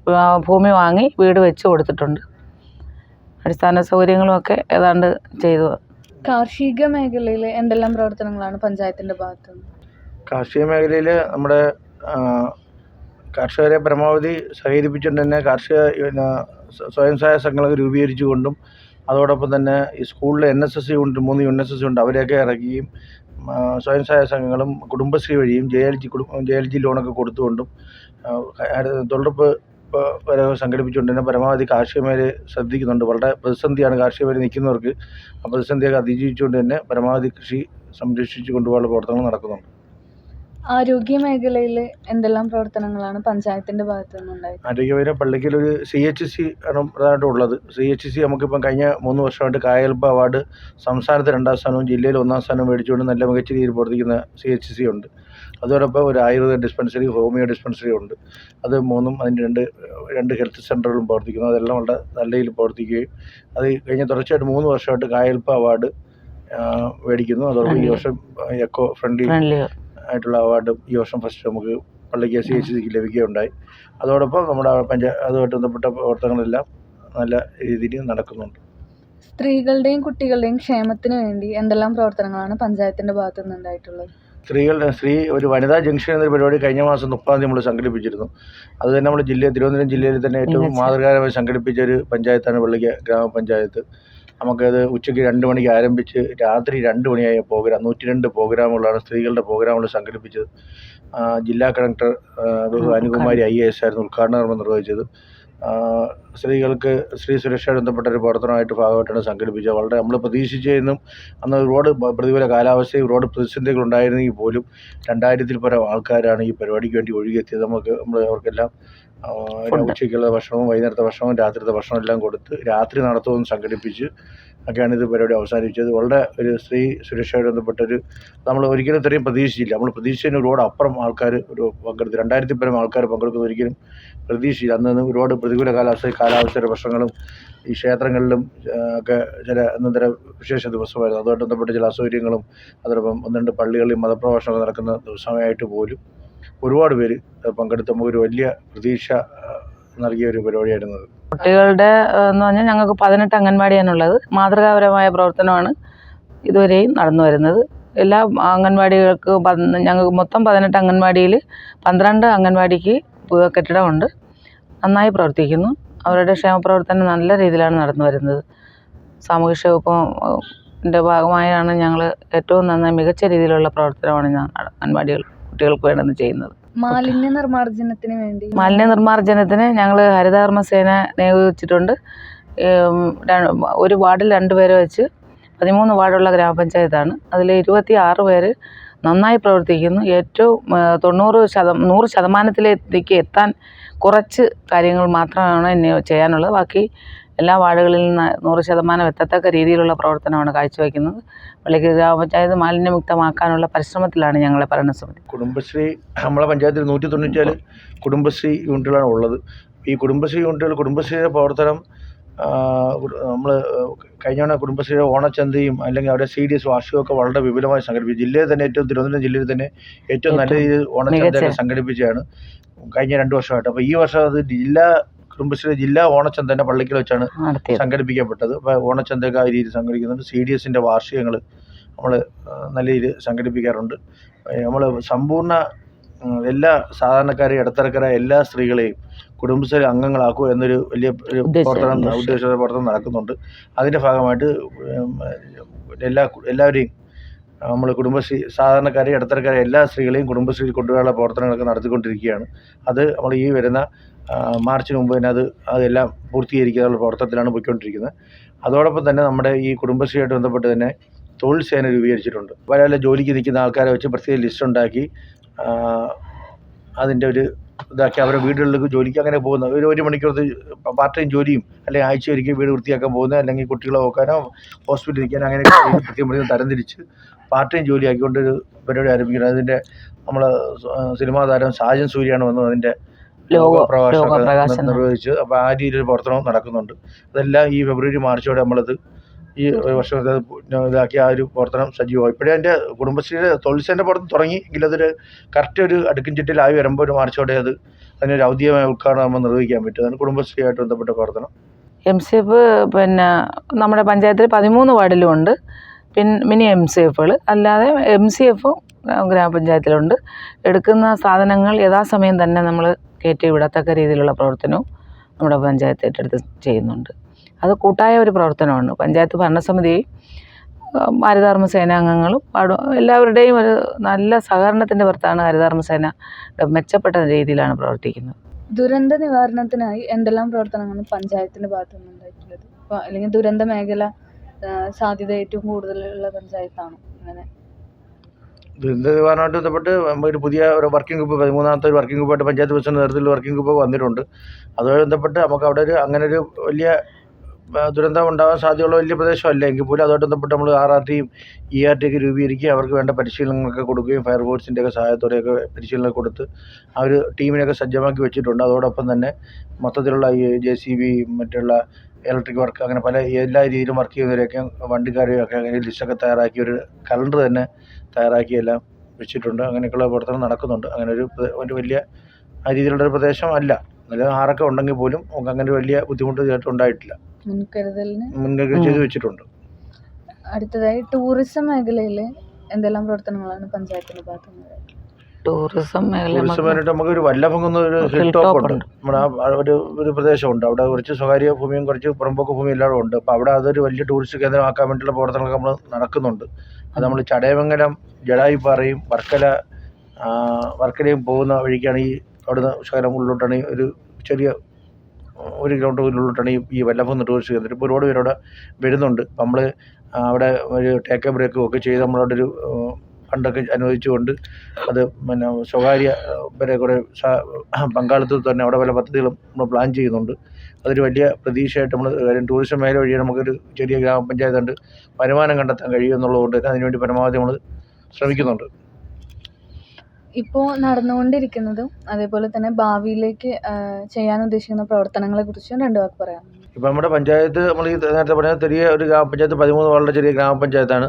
ഭൂമി വാങ്ങി വീട് വെച്ച് കൊടുത്തിട്ടുണ്ട്. അടിസ്ഥാന സൗകര്യങ്ങളുമൊക്കെ ഏതാണ്ട് ചെയ്തു. കാർഷിക മേഖലയിൽ എന്തെല്ലാം പ്രവർത്തനങ്ങളാണ് പഞ്ചായത്തിൻ്റെ ഭാഗത്തുനിന്ന്? കാർഷിക മേഖലയിൽ നമ്മുടെ കർഷകരെ പരമാവധി സഹകരിപ്പിച്ചുകൊണ്ട് തന്നെ കാർഷിക സ്വയം സഹായ സംഘങ്ങളൊക്കെ രൂപീകരിച്ചുകൊണ്ടും അതോടൊപ്പം തന്നെ ഈ സ്കൂളിൽ NSS ഉണ്ട്, 3 UNSS ഉണ്ട്, അവരെയൊക്കെ ഇറക്കിയും സ്വയം സഹായ സംഘങ്ങളും കുടുംബശ്രീ വഴിയും JLG ലോണൊക്കെ കൊടുത്തുകൊണ്ടും തൊഴിലുറപ്പ് വരെ സംഘടിപ്പിച്ചുകൊണ്ട് തന്നെ പരമാവധി കാർഷിക മേഖലയെ ശ്രദ്ധിക്കുന്നുണ്ട്. വളരെ പ്രതിസന്ധിയാണ് കാർഷിക മേഖല നിൽക്കുന്നവർക്ക്. ആ പ്രതിസന്ധിയൊക്കെ അതിജീവിച്ചുകൊണ്ട് തന്നെ പരമാവധി കൃഷി സംരക്ഷിച്ചു കൊണ്ടുപോകാനുള്ള പ്രവർത്തനങ്ങൾ നടക്കുന്നുണ്ട്. ആരോഗ്യ മേഖലയിൽ എന്തെല്ലാം പ്രവർത്തനങ്ങളാണ് പഞ്ചായത്തിൻ്റെ ഭാഗത്തു നിന്നുണ്ടായത്? ആരോഗ്യമേഖല പള്ളിക്കൽ ഒരു CHC ആണ് പ്രധാനമായിട്ടും ഉള്ളത്. CHC നമുക്കിപ്പം കഴിഞ്ഞ 3 വർഷമായിട്ട് കായകൽപ്പ അവാർഡ് സംസ്ഥാനത്ത് 2ാം സ്ഥാനവും ജില്ലയിൽ 1ാം സ്ഥാനവും മേടിച്ചുകൊണ്ട് നല്ല മികച്ച രീതിയിൽ പ്രവർത്തിക്കുന്ന CHC ഉണ്ട്. അതോടൊപ്പം ഒരു ആയുർവേദ ഡിസ്പെൻസറി, ഹോമിയോ ഡിസ്പെൻസറി ഉണ്ട്. അത് 3ഉം അതിൻ്റെ രണ്ട് ഹെൽത്ത് സെൻ്ററുകളും പ്രവർത്തിക്കുന്നു. അതെല്ലാം വളരെ നല്ല രീതിയിൽ പ്രവർത്തിക്കുകയും അത് കഴിഞ്ഞ തുടർച്ചയായിട്ട് 3 വർഷമായിട്ട് കായകൽപ്പ അവാർഡ് മേടിക്കുന്നു. അതോടൊപ്പം ഈ വർഷം എക്കോ ഫ്രണ്ട്ലി ആയിട്ടുള്ള അവാർഡും ഈ വർഷം ഫസ്റ്റ് നമുക്ക് പള്ളിക്ക് CHCക്ക് ലഭിക്കുകയുണ്ടായി. അതോടൊപ്പം നമ്മുടെ അതുമായിട്ട് ബന്ധപ്പെട്ട പ്രവർത്തനങ്ങളെല്ലാം നല്ല രീതിയിൽ നടക്കുന്നുണ്ട്. സ്ത്രീകളുടെയും കുട്ടികളുടെയും ക്ഷേമത്തിന് വേണ്ടി എന്തെല്ലാം പ്രവർത്തനങ്ങളാണ് പഞ്ചായത്തിൻ്റെ ഭാഗത്തു നിന്നുണ്ടായിട്ടുള്ളത്? സ്ത്രീ ഒരു വനിതാ ജംഗ്ഷൻ എന്നൊരു പരിപാടി കഴിഞ്ഞ മാസം 30-ാം തീയതി നമ്മൾ സംഘടിപ്പിച്ചിരുന്നു. അത് തന്നെ നമ്മുടെ തിരുവനന്തപുരം ജില്ലയിൽ തന്നെ ഏറ്റവും മാതൃകാപരമായി സംഘടിപ്പിച്ച ഒരു പഞ്ചായത്താണ് പള്ളിക്ക ഗ്രാമപഞ്ചായത്ത്. നമുക്കത് ഉച്ചയ്ക്ക് 2 മണിക്ക് ആരംഭിച്ച് രാത്രി 2 മണിയായ പ്രോഗ്രാം 102 പ്രോഗ്രാമുകളാണ് സ്ത്രീകളുടെ പ്രോഗ്രാമുകൾ സംഘടിപ്പിച്ചത്. ജില്ലാ കളക്ടർ അനുകുമാരി IAS ആയിരുന്നു ഉദ്ഘാടന കർമ്മം നിർവഹിച്ചത്. സ്ത്രീകൾക്ക് സ്ത്രീ സുരക്ഷയുമായി ബന്ധപ്പെട്ട ഒരു പ്രവർത്തനമായിട്ട് ഭാഗമായിട്ടാണ് സംഘടിപ്പിച്ചത്. വളരെ നമ്മൾ പ്രതീക്ഷിച്ചതിനും അന്ന് ഒരുപാട് പ്രതികൂല കാലാവസ്ഥയും ഒരുപാട് പ്രതിസന്ധികൾ ഉണ്ടായിരുന്നെങ്കിൽ പോലും 2000-ൽ പരം ആൾക്കാരാണ് ഈ പരിപാടിക്ക് വേണ്ടി ഒഴുകിയെത്തിയത്. അവർക്കെല്ലാം ഉച്ചയ്ക്കുള്ള ഭക്ഷണവും വൈകുന്നേരത്തെ ഭക്ഷണവും രാത്രിത്തെ ഭക്ഷണവും എല്ലാം കൊടുത്ത് രാത്രി നടത്തവും സംഘടിപ്പിച്ച് ഒക്കെയാണ് ഇത് പരിപാടി അവസാനിപ്പിച്ചത്. വളരെ ഒരു സ്ത്രീ സുരക്ഷയുമായി ബന്ധപ്പെട്ടൊരു നമ്മൾ ഒരിക്കലും ഇത്രയും പ്രതീക്ഷിച്ചില്ല. നമ്മൾ പ്രതീക്ഷിച്ചതിന് ഒരുപാട് അപ്പുറം ആൾക്കാർ പങ്കെടുത്തു. 2000-ൽ പരം ആൾക്കാർ പങ്കെടുക്കുന്നത് ഒരിക്കലും പ്രതീക്ഷിച്ചില്ല. അന്ന് ഒരുപാട് പ്രതികൂല കാലാവസ്ഥയുടെ പ്രശ്നങ്ങളും ഈ ക്ഷേത്രങ്ങളിലും ഒക്കെ ചില അന്നന്തര വിശേഷ ദിവസമായിരുന്നു. അതുമായിട്ട് ബന്ധപ്പെട്ട ചില അസൗകര്യങ്ങളും അതോടൊപ്പം 1-2 പള്ളികളിൽ മതപ്രഭാഷണമൊക്കെ നടക്കുന്ന ദിവസമായിട്ട് പോലും ഒരുപാട് പേര് പങ്കെടുത്ത് നമുക്കൊരു വലിയ പ്രതീക്ഷ നൽകിയ ഒരു പരിപാടിയായിരുന്നു. കുട്ടികളുടെ എന്ന് പറഞ്ഞാൽ ഞങ്ങൾക്ക് 18 അംഗൻവാടിയാണുള്ളത്. മാതൃകാപരമായ പ്രവർത്തനമാണ് ഇതുവരെയും നടന്നു വരുന്നത്. എല്ലാ അംഗൻവാടികൾക്ക് ഞങ്ങൾക്ക് മൊത്തം 18 അംഗൻവാടിയിൽ 12 അംഗൻവാടിക്ക് കെട്ടിടമുണ്ട്. നന്നായി പ്രവർത്തിക്കുന്നു. അവരുടെ ക്ഷേമപ്രവർത്തനം നല്ല രീതിയിലാണ് നടന്നു വരുന്നത്. സാമൂഹ്യക്ഷേമ വകുപ്പിൻ്റെ ഭാഗമായാണ് ഞങ്ങൾ ഏറ്റവും നന്നായി മികച്ച രീതിയിലുള്ള പ്രവർത്തനമാണ് അംഗൻവാടികൾ കുട്ടികൾക്ക് വേണമെന്ന് ചെയ്യുന്നത്. മാലിന്യ നിർമ്മാർജ്ജനത്തിന് ഞങ്ങൾ ഹരിതകർമ്മസേന നിയോഗിച്ചിട്ടുണ്ട്. ഒരു വാർഡിൽ 2 പേരെ വെച്ച് 13 വാർഡുള്ള ഗ്രാമപഞ്ചായത്താണ്. അതിൽ 26 പേര് നന്നായി പ്രവർത്തിക്കുന്നു. ഏറ്റവും 100% എത്താൻ കുറച്ച് കാര്യങ്ങൾ മാത്രമാണ് ഇനി ചെയ്യാനുള്ളത്. ബാക്കി എല്ലാ വാർഡുകളിൽ നിന്ന് 100% എത്തത്തക്ക രീതിയിലുള്ള പ്രവർത്തനമാണ് കാഴ്ചവെക്കുന്നത്. പള്ളിക്ക് ഗ്രാമപഞ്ചായത്ത് മാലിന്യമുക്തമാക്കാനുള്ള പരിശ്രമത്തിലാണ് ഞങ്ങളെ ഭരണസമിതി. കുടുംബശ്രീ നമ്മളെ പഞ്ചായത്തിൽ 194 കുടുംബശ്രീ യൂണിറ്റുകളാണ് ഉള്ളത്. ഈ കുടുംബശ്രീ യൂണിറ്റുകൾ കുടുംബശ്രീയുടെ പ്രവർത്തനം നമ്മൾ കഴിഞ്ഞ കുടുംബശ്രീയുടെ ഓണച്ചന്തയും അല്ലെങ്കിൽ അവരുടെ CDS വാർഷികമൊക്കെ വളരെ വിപുലമായി സംഘടിപ്പിച്ചു. ജില്ലയിൽ തന്നെ തിരുവനന്തപുരം ജില്ലയിൽ തന്നെ ഏറ്റവും നല്ല രീതിയിൽ ഓണച്ചന്തയൊക്കെ സംഘടിപ്പിച്ചാണ് കഴിഞ്ഞ 2 വർഷമായിട്ട്. അപ്പോൾ ഈ വർഷം അത് കുടുംബശ്രീ ജില്ലാ ഓണച്ചന്ത തന്നെ പള്ളിക്കൽ വെച്ചാണ് സംഘടിപ്പിക്കപ്പെട്ടത്. അപ്പോൾ ഓണച്ചന്തയൊക്കെ ആ രീതിയിൽ സംഘടിപ്പിക്കുന്നുണ്ട്. CDSൻ്റെ വാർഷികങ്ങൾ നമ്മൾ നല്ല രീതിയിൽ സംഘടിപ്പിക്കാറുണ്ട്. നമ്മൾ സമ്പൂർണ്ണ എല്ലാ സാധാരണക്കാരെയും ഇടത്തരക്കാരായ എല്ലാ സ്ത്രീകളെയും കുടുംബശ്രീ അംഗങ്ങളാക്കുക എന്നൊരു വലിയ ഉദ്ദേശത്തോടെ പ്രവർത്തനം നടക്കുന്നുണ്ട്. അതിൻ്റെ ഭാഗമായിട്ട് എല്ലാവരെയും നമ്മൾ കുടുംബശ്രീ സാധാരണക്കാരെയും ഇടത്തരക്കാരെയും എല്ലാ സ്ത്രീകളെയും കുടുംബശ്രീയിൽ കൊണ്ടുവരാനുള്ള പ്രവർത്തനങ്ങളൊക്കെ നടത്തിക്കൊണ്ടിരിക്കുകയാണ്. അത് നമ്മൾ ഈ വരുന്ന മാർച്ചിന് മുമ്പ് തന്നെ അതെല്ലാം പൂർത്തീകരിക്കാനുള്ള പ്രവർത്തനത്തിലാണ് പോയിക്കൊണ്ടിരിക്കുന്നത്. അതോടൊപ്പം തന്നെ നമ്മുടെ ഈ കുടുംബശ്രീയായിട്ട് ബന്ധപ്പെട്ട് തന്നെ തൊഴിൽ സേന രൂപീകരിച്ചിട്ടുണ്ട്. പല ജോലിക്ക് നിൽക്കുന്ന ആൾക്കാരെ വെച്ച് പ്രത്യേക ലിസ്റ്റ് ഉണ്ടാക്കി അതിൻ്റെ ഒരു ഇതാക്കി അവരുടെ വീടുകളിലേക്ക് ജോലിക്ക് അങ്ങനെ പോകുന്ന ഒരു മണിക്കൂർ പാർട്ട് ടൈം ജോലിയും അല്ലെങ്കിൽ ആഴ്ച ഒരിക്കൽ വീട് വൃത്തിയാക്കാൻ പോകുന്നത് അല്ലെങ്കിൽ കുട്ടികളെ നോക്കാനോ ഹോസ്പിറ്റലിൽ നിൽക്കാനോ അങ്ങനെ പ്രത്യേകം തരംതിരിച്ച് പാർട്ട് ടൈം ജോലി ആക്കിക്കൊണ്ടൊരു പരിപാടി ആരംഭിക്കുന്നത്. അതിൻ്റെ നമ്മൾ സിനിമാ താരം സാജൻ സൂര്യാണ് വന്നത് അതിൻ്റെ ലോകപ്രകാശനം നിർവഹിച്ച്. അപ്പോൾ ആ രീതിയിലൊരു പ്രവർത്തനവും നടക്കുന്നുണ്ട്. അതെല്ലാം ഈ ഫെബ്രുവരി മാർച്ചോടെ നമ്മളത് ഈ വർഷം ഇതാക്കി ആ ഒരു പ്രവർത്തനം സജീവമായി. ഇപ്പോഴേ എൻ്റെ കുടുംബശ്രീയുടെ തൊഴിൽ സേന പ്രവർത്തനം തുടങ്ങി എങ്കിൽ അതൊരു കറക്റ്റ് ഒരു അടുക്കും ചിട്ടിലായി വരുമ്പോൾ ഒരു മാർച്ചോടെ അതിനൊരു ഔദ്യോഗികമായ ഉദ്ഘാടനം നമ്മൾ നിർവഹിക്കാൻ പറ്റും. അതാണ് കുടുംബശ്രീയായിട്ട് ബന്ധപ്പെട്ട പ്രവർത്തനം. MCF നമ്മുടെ പഞ്ചായത്തിൽ 13 വാർഡിലും ഉണ്ട്. മിനി MCFകൾ അല്ലാതെ MCFും ഗ്രാമപഞ്ചായത്തിലുണ്ട്. എടുക്കുന്ന സാധനങ്ങൾ യഥാസമയം തന്നെ നമ്മൾ കയറ്റി വിടത്തക്ക രീതിയിലുള്ള പ്രവർത്തനവും നമ്മുടെ പഞ്ചായത്ത് ഏറ്റെടുത്ത് ചെയ്യുന്നുണ്ട്. അത് കൂട്ടായ ഒരു പ്രവർത്തനമാണ്. പഞ്ചായത്ത് ഭരണസമിതിയും ഹരിതകർമ്മസേനാംഗങ്ങളും എല്ലാവരുടെയും ഒരു നല്ല സഹകരണത്തിൻ്റെ പുറത്താണ് ഹരിതകർമ്മസേന മെച്ചപ്പെട്ട രീതിയിലാണ് പ്രവർത്തിക്കുന്നത്. ദുരന്ത നിവാരണത്തിനായി എന്തെല്ലാം പ്രവർത്തനങ്ങളാണ് പഞ്ചായത്തിൻ്റെ ഭാഗത്തു നിന്നുണ്ടായിട്ടുള്ളത്? അല്ലെങ്കിൽ ദുരന്ത മേഖല സാധ്യത ഏറ്റവും കൂടുതലുള്ള പഞ്ചായത്താണ്. അങ്ങനെ ദുരന്ത നിവാരണമായിട്ട് ബന്ധപ്പെട്ട് ഒരു പുതിയ ഒരു വർക്കിംഗ് ഗ്രൂപ്പ് 13ാമത്തെ ഒരു വർക്കിംഗ് ഗ്രൂപ്പായിട്ട് പഞ്ചായത്ത് പ്രസിഡന്റ് നേതൃത്വത്തിൽ വർക്കിംഗ് ഗ്രൂപ്പ് വന്നിട്ടുണ്ട്. അതുമായി ബന്ധപ്പെട്ട് നമുക്ക് അവിടെ അങ്ങനെ ഒരു വലിയ ദുരന്തം ഉണ്ടാകാൻ സാധ്യതയുള്ള വലിയ പ്രദേശമല്ല എങ്കിൽ പോലും അതുമായിട്ട് ബന്ധപ്പെട്ട് നമ്മൾ RRTയും ERTയൊക്കെ രൂപീകരിക്കുകയും അവർക്ക് വേണ്ട പരിശീലനങ്ങളൊക്കെ കൊടുക്കുകയും ഫയർഫോഴ്സിൻ്റെയൊക്കെ സഹായത്തോടെയൊക്കെ പരിശീലനം കൊടുത്ത് ആ ഒരു ടീമിനെയൊക്കെ സജ്ജമാക്കി വെച്ചിട്ടുണ്ട്. അതോടൊപ്പം തന്നെ മൊത്തത്തിലുള്ള ഈ JCB മറ്റുള്ള ഇലക്ട്രിക് വർക്ക് അങ്ങനെ എല്ലാ രീതിയിലും വർക്ക് ചെയ്യുന്നവരെയൊക്കെ വണ്ടിക്കാരെയൊക്കെ അങ്ങനെ ലിസ്റ്റൊക്കെ തയ്യാറാക്കി ഒരു കലണ്ടർ തന്നെ തയ്യാറാക്കി എല്ലാം വെച്ചിട്ടുണ്ട്. അങ്ങനെയൊക്കെയുള്ള പ്രവർത്തനം നടക്കുന്നുണ്ട്. അങ്ങനെ ഒരു വലിയ ആ രീതിയിലുള്ള ഒരു പ്രദേശമല്ല. നല്ല ആറൊക്കെ ഉണ്ടെങ്കിൽ പോലും നമുക്ക് അങ്ങനെ ഒരു വലിയ ബുദ്ധിമുട്ട് ഉണ്ടായിട്ടില്ല. മുൻകരുതൽ ചെയ്ത് വെച്ചിട്ടുണ്ട്. അടുത്തതായി ടൂറിസം മേഖലയിൽ എന്തെല്ലാം പ്രവർത്തനങ്ങളാണ് പഞ്ചായത്തിന്റെ ഭാഗത്തുനിന്ന്? ടൂറിസം മേഖലയായിട്ട് നമുക്ക് ഒരു വല്ലഭംകുന്ന് ഒരു ഹിൽ ടോപ്പ് ഉണ്ട്. നമ്മുടെ ഒരു പ്രദേശമുണ്ട്. അവിടെ കുറച്ച് സ്വകാര്യ ഭൂമിയും കുറച്ച് പുറമ്പോക്ക് ഭൂമിയും എല്ലാം ഉണ്ട്. അപ്പോൾ അവിടെ അതൊരു വലിയ ടൂറിസ്റ്റ് കേന്ദ്രമാക്കാൻ വേണ്ടിയുള്ള പ്രവർത്തനങ്ങളൊക്കെ നമ്മൾ നടക്കുന്നുണ്ട്. അത് നമ്മൾ ചടയമംഗലം ജടായിപ്പാറയും വർക്കലയും പോകുന്ന വഴിക്കാണ് ഈ അവിടുന്ന് ശകലം ഉള്ളിലോട്ടാണ് ഒരു ചെറിയ 1 കിലോമീറ്റർ ഈ വല്ലഭം ടൂറിസ്റ്റ് കേന്ദ്രം. ഇപ്പോൾ ഒരുപാട് പേരവിടെ വരുന്നുണ്ട്. അപ്പം നമ്മൾ അവിടെ ഒരു ടേക്ക് എ ബ്രേക്കും ഒക്കെ ചെയ്ത് നമ്മളവിടെ ഒരു ഫണ്ടൊക്കെ അനുവദിച്ചുകൊണ്ട് അത് പിന്നെ സ്വകാര്യ വരെ കുറേ പങ്കാളിത്തത്തിൽ തന്നെ അവിടെ പല പദ്ധതികളും നമ്മൾ പ്ലാൻ ചെയ്യുന്നുണ്ട്. അതൊരു വലിയ പ്രതീക്ഷയായിട്ട് നമ്മൾ കാര്യം ടൂറിസം മേഖല വഴി നമുക്കൊരു ചെറിയ ഗ്രാമപഞ്ചായത്ത് കണ്ട് വരുമാനം കണ്ടെത്താൻ കഴിയുമെന്നുള്ളതുകൊണ്ട് തന്നെ അതിനുവേണ്ടി പരമാവധി നമ്മൾ ശ്രമിക്കുന്നുണ്ട്. ഇപ്പോൾ നടന്നുകൊണ്ടിരിക്കുന്നതും അതേപോലെ തന്നെ ഭാവിയിലേക്ക് ചെയ്യാൻ ഉദ്ദേശിക്കുന്ന പ്രവർത്തനങ്ങളെക്കുറിച്ചും 2 വാക്ക് പറയാം. ഇപ്പം നമ്മുടെ പഞ്ചായത്ത് നമ്മൾ ഈ നേരത്തെ പറഞ്ഞ ചെറിയ ഒരു ഗ്രാമപഞ്ചായത്ത് 13 വാർഡിലെ ചെറിയ ഗ്രാമപഞ്ചായത്താണ്.